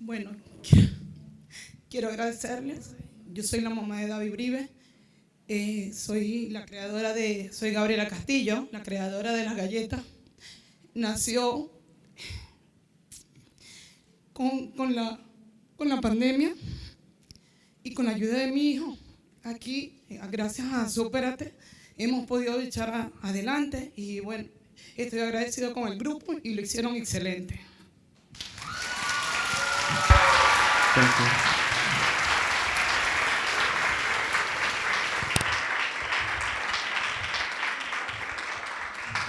Speaker 13: Bueno, quiero agradecerles. Yo soy la mamá de David Bribe. Soy Gabriela Castillo, la creadora de las galletas. Nació con la pandemia y con la ayuda de mi hijo. Aquí, gracias a Supérate, hemos podido echar adelante y bueno, estoy agradecido con el grupo y lo hicieron excelente.
Speaker 11: Thank you.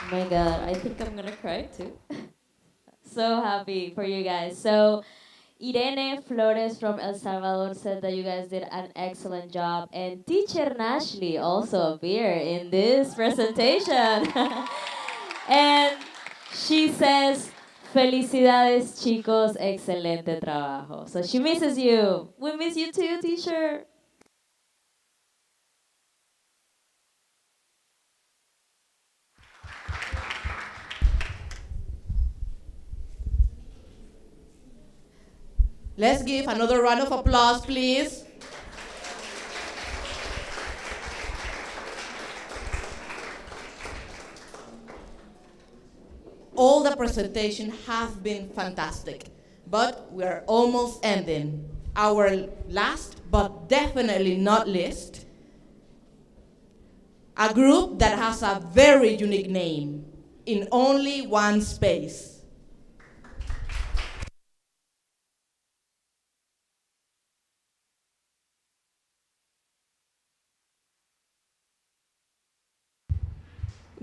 Speaker 7: Oh my God, I think I'm gonna cry too. So happy for you guys. So Irene Flores from El Salvador said that you guys did an excellent job, and teacher Nashley also appeared in this presentation. And she says, felicidades chicos, excelente trabajo. So she misses you. We miss you too, teacher.
Speaker 1: Let's give another round of applause, please. All the presentations have been fantastic, but we're almost ending. Our last, but definitely not least, a group that has a very unique name, In Only One Space.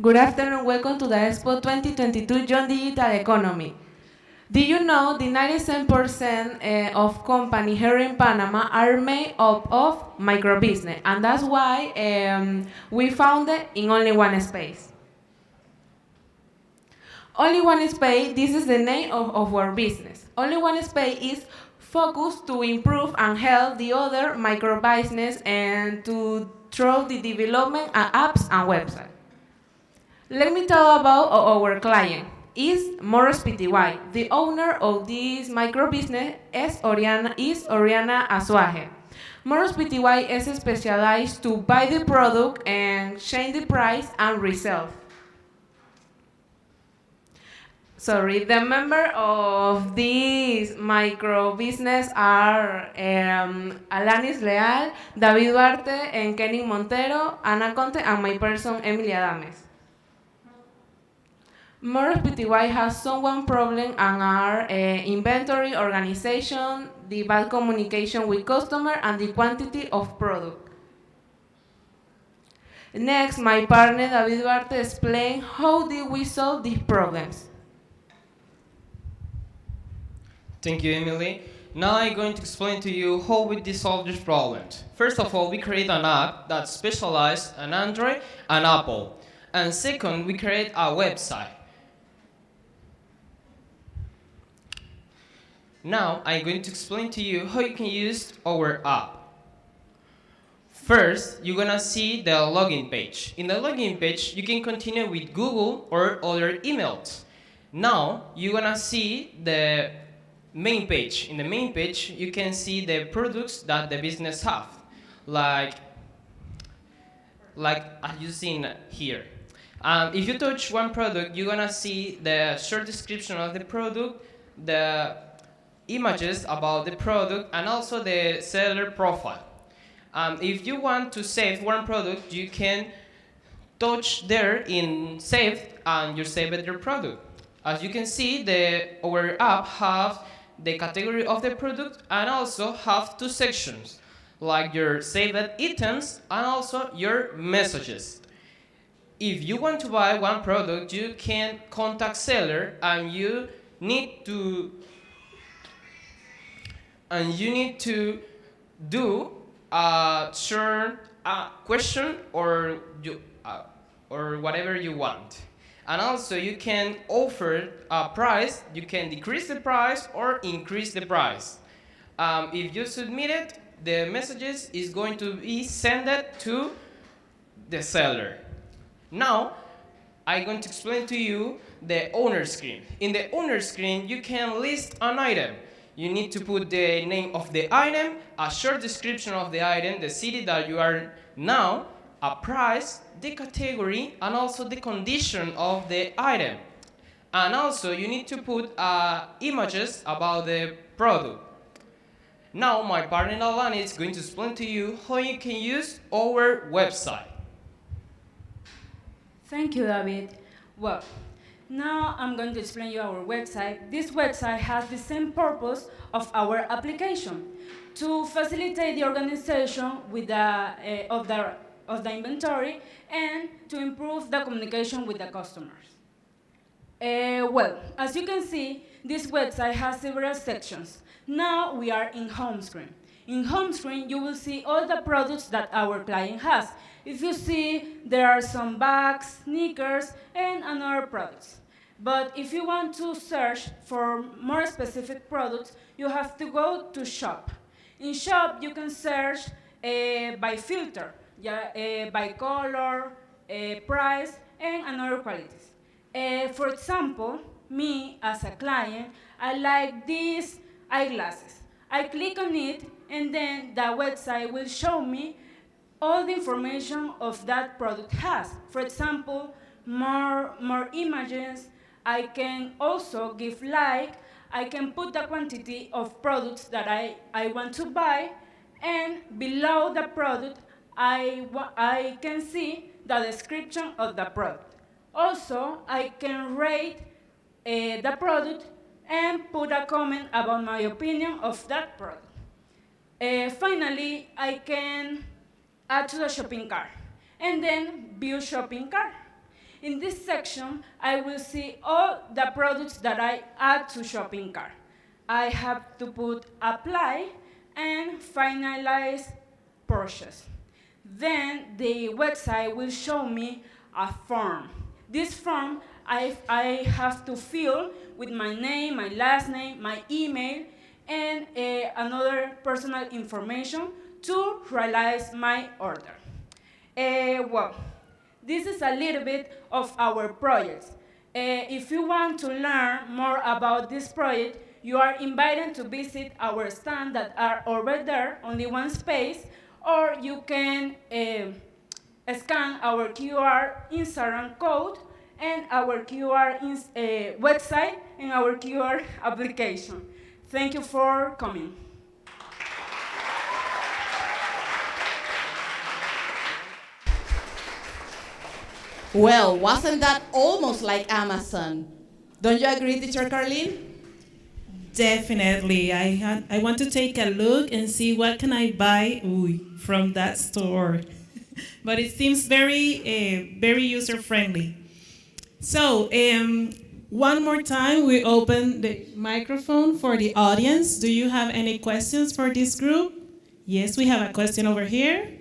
Speaker 20: Good afternoon, welcome to the EXPO 2022 Young Digital Economy. Do you know the 97% of companies here in Panama are made up of microbusiness, and that's why we founded In Only One Space. Only One Space, this is the name of our business. Only One Space is focused to improve and help the other microbusiness and to through the development of apps and websites. Let me tell about our client.
Speaker 12: is Moros Pty. The owner of this micro business is Oriana Azuaje. Moros Pty is specialized to buy the product and change the price and resell. Sorry, the member of this micro business are Alanis Leal, David Duarte, and Kenny Montero, Ana Conte, and my person, Emily Adames. Moros Pty has some problem and are inventory, organization, the bad communication with customer, and the quantity of product. Next, my partner David Duarte explain how did we solve these problems.
Speaker 14: Thank you, Emily. Now I'm going to explain to you how we solve these problems. First of all, we create an app that's specialized on Android and Apple. And second, we create a website. Now I'm going to explain to you how you can use our app. First, you're gonna see the login page. In the login page, you can continue with Google or other emails. Now, you're gonna see the main page. In the main page, you can see the products that the business have, like as you seen here. If you touch one product, you're gonna see the short description of the product, the images about the product, and also the seller profile. If you want to save one product, you can touch there in save, and you save your product. As you can see, our app have the category of the product and also have two sections, like your saved items and also your messages. If you want to buy one product, you can contact seller and you need to do a short question or whatever you want. And also you can offer a price, you can decrease the price or increase the price. If you submit it, the messages is going to be sent to the seller. Now, I'm going to explain to you the owner screen. In the owner screen, you can list an item. You need to put the name of the item, a short description of the item, the city that you are now, a price, the category, and also the condition of the item. And also you need to put images about the product. Now my partner Alani is going to explain to you how you can use our website.
Speaker 23: Thank you, David. Well, now I'm going to explain you our website. This website has the same purpose of our application, to facilitate the organization with of the inventory and to improve the communication with the customers. Well, as you can see, this website has several sections. Now we are in home screen. In home screen, you will see all the products that our client has. If you see, there are some bags, sneakers, and other products. But if you want to search for more specific products, you have to go to shop. In shop, you can search by filter, by color, price, and other qualities. For example, me as a client, I like these eyeglasses. I click on it, and then the website will show me all the information of that product has. For example, more images. I can also give like. I can put the quantity of products that I want to buy, and below the product, I can see the description of the product. Also, I can rate the product and put a comment about my opinion of that product. Finally, I can add to the shopping cart, and then view shopping cart. In this section, I will see all the products that I add to shopping cart. I have to put apply and finalize purchase. Then the website will show me a form. This form I have to fill with my name, my last name, my email, and another personal information to realize my order. Well, this is a little bit of our projects. If you want to learn more about this project, you are invited to visit our stand that are over there, only one space, or you can scan our QR Instagram code and our QR website and our QR application. Thank you for coming.
Speaker 1: Well, wasn't that almost like Amazon? Don't you agree, Teacher Carlene?
Speaker 5: Definitely. I want to take a look and see what can I buy from that store. But it seems very user friendly. So one more time, we open the microphone for the audience. Do you have any questions for this group? Yes, we have a question over here.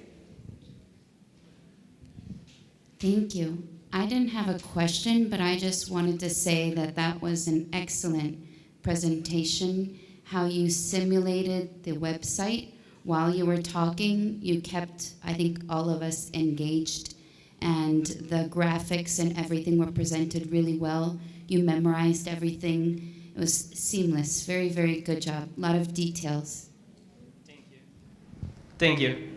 Speaker 16: Thank you. I didn't have a question, but I just wanted to say that that was an excellent presentation, how you simulated the website while you were talking. You kept, I think, all of us engaged, and the graphics and everything were presented really well. You memorized everything. It was seamless. Very, very good job. A lot of details.
Speaker 14: Thank you.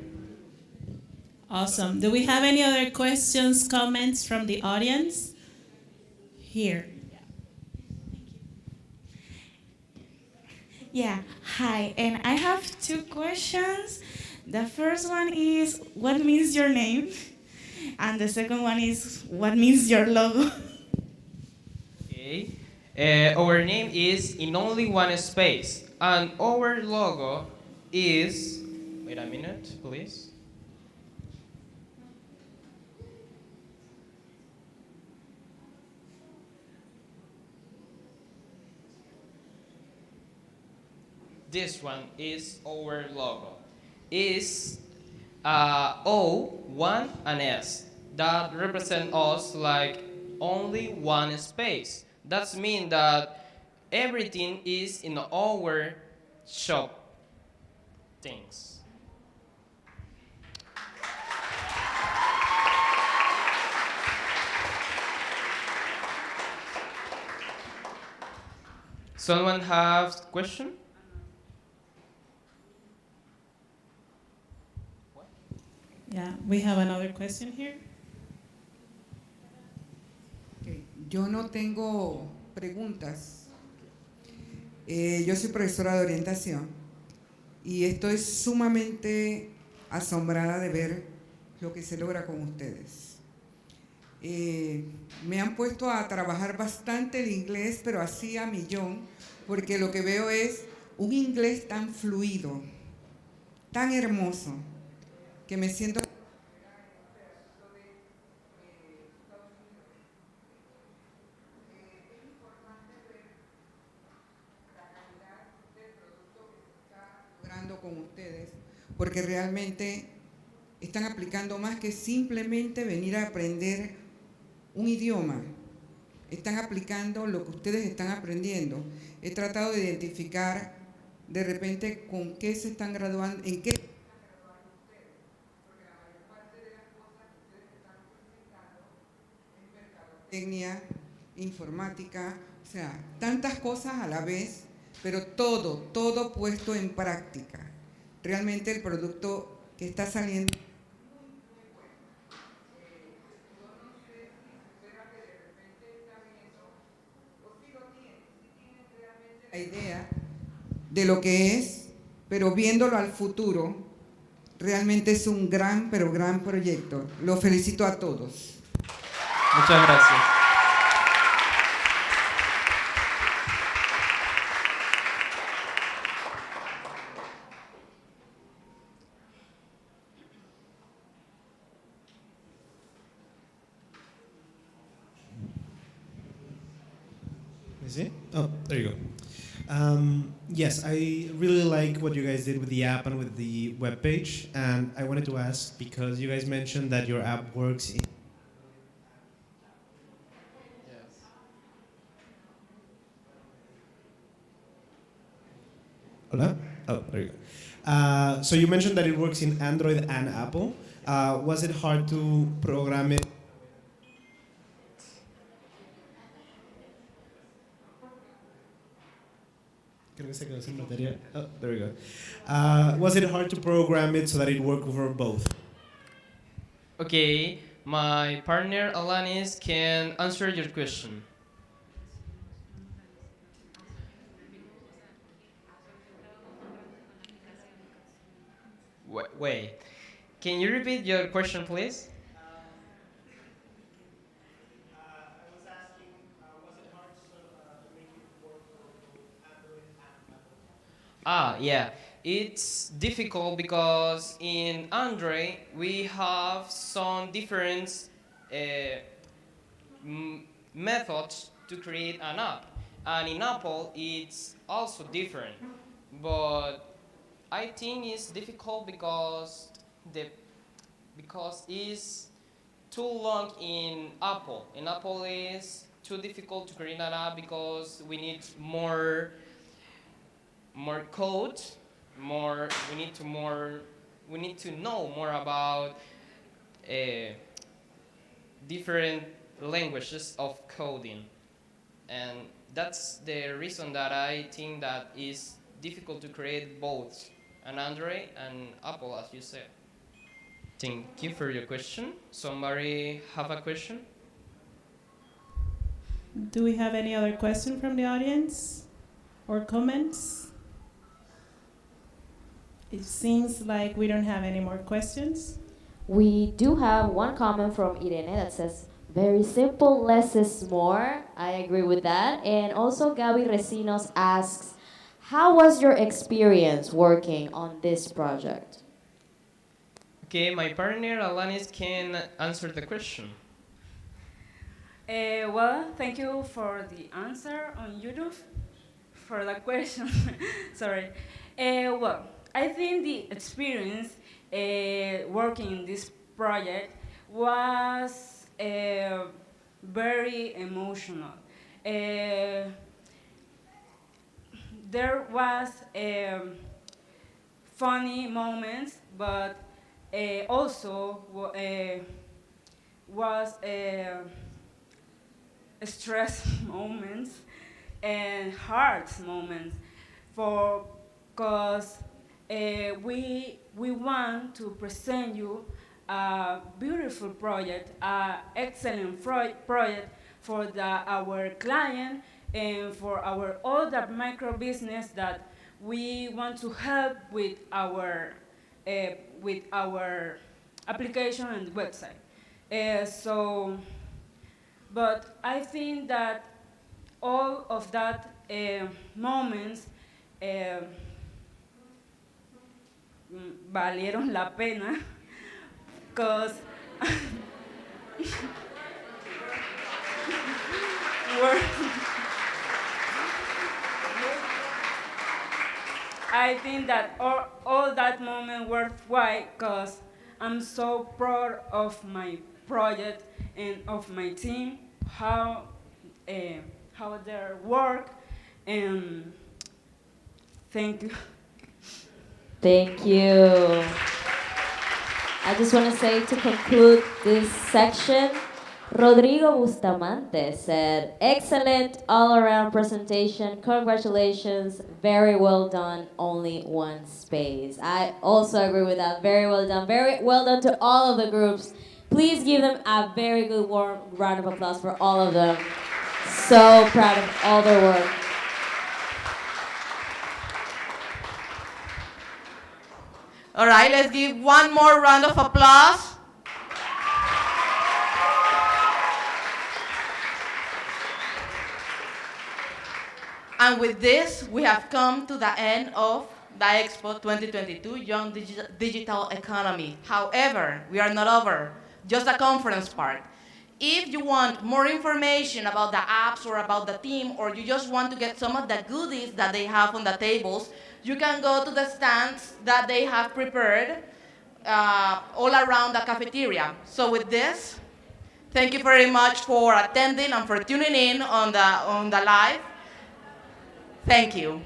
Speaker 5: Awesome. Do we have any other questions, comments from the audience? Here.
Speaker 17: Yeah, hi, and I have two questions. The first one is, what means your name? And the second one is, what means your logo?
Speaker 14: Okay. Our name is In Only One Space, and our logo is, wait a minute, please. This one is our logo. Is O, 1, and S. That represent us like only one space. That means that everything is in our shop things. Someone have question?
Speaker 5: Yeah, we have another question here.
Speaker 18: Okay. Yo no tengo preguntas. Yo soy profesora de orientación y estoy sumamente asombrada de ver lo que se logra con ustedes. Me han puesto a trabajar bastante el inglés, pero así a millón, porque lo que veo es un inglés tan fluido, tan hermoso, que me siento logrando con ustedes, porque realmente están aplicando más que simplemente venir a aprender un idioma. Están aplicando lo que ustedes están aprendiendo. He tratado de identificar de repente con qué se están graduando, en qué tecnia, informática, o sea, tantas cosas a la vez, pero todo puesto en práctica. Realmente el producto que está saliendo la idea de lo que es, pero viéndolo al futuro, realmente es un gran, pero gran proyecto. Lo felicito a todos.
Speaker 14: Muchas gracias.
Speaker 10: Is it? Oh, there you go. Yes, I really like what you guys did with the app and with the webpage. And I wanted to ask, because you guys mentioned that your app works in... Hola? Oh, there you go. So you mentioned that it works in Android and Apple. Was it hard to program it? Creo que se quedó sin batería. Oh, there we go. Was it hard to program it so that it worked for both?
Speaker 14: Okay, my partner Alanis can answer your question. Wait, can you repeat your question, please? Yeah. It's difficult because in Android we have some different uh, methods to create an app, and in Apple it's also different. But I think it's difficult because it's too long in Apple. In Apple is too difficult to create an app because we need more code, more we need to know more about different languages of coding, and that's the reason that I think that is difficult to create both an Android and Apple, as you said. Thank you for your question. Somebody have a question?
Speaker 5: Do we have any other question from the audience or comments? It seems like we don't have any more questions.
Speaker 7: We do have one comment from Irene that says, very simple, less is more. I agree with that. And also Gaby Recinos asks, how was your experience working on this project?
Speaker 14: Okay, my partner Alanis can answer the question.
Speaker 23: Well, thank you for the answer on YouTube for the question. Sorry. Well, I think the experience working in this project was very emotional. There was funny moments, but also was stress moments and hard moments because we want to present you a beautiful project, an excellent project for our client and for our other micro business that we want to help with our application and website. But I think that all of that moments valieron la pena because I think that all that moment worthwhile because I'm so proud of my project and of my team, how their work, and thank you.
Speaker 7: Thank you. I just want to say to conclude this section, Rodrigo Bustamante said, excellent all-around presentation, congratulations, very well done, only one space. I also agree with that, very well done to all of the groups. Please give them a very good warm round of applause for all of them. So proud of all their work.
Speaker 1: All right, let's give one more round of applause. And with this, we have come to the end of the EXPO 2022 Young Digital Economy. However, we are not over, just the conference part. If you want more information about the apps or about the team, or you just want to get some of the goodies that they have on the tables, you can go to the stands that they have prepared all around the cafeteria. So with this, thank you very much for attending and for tuning in on the live. Thank you.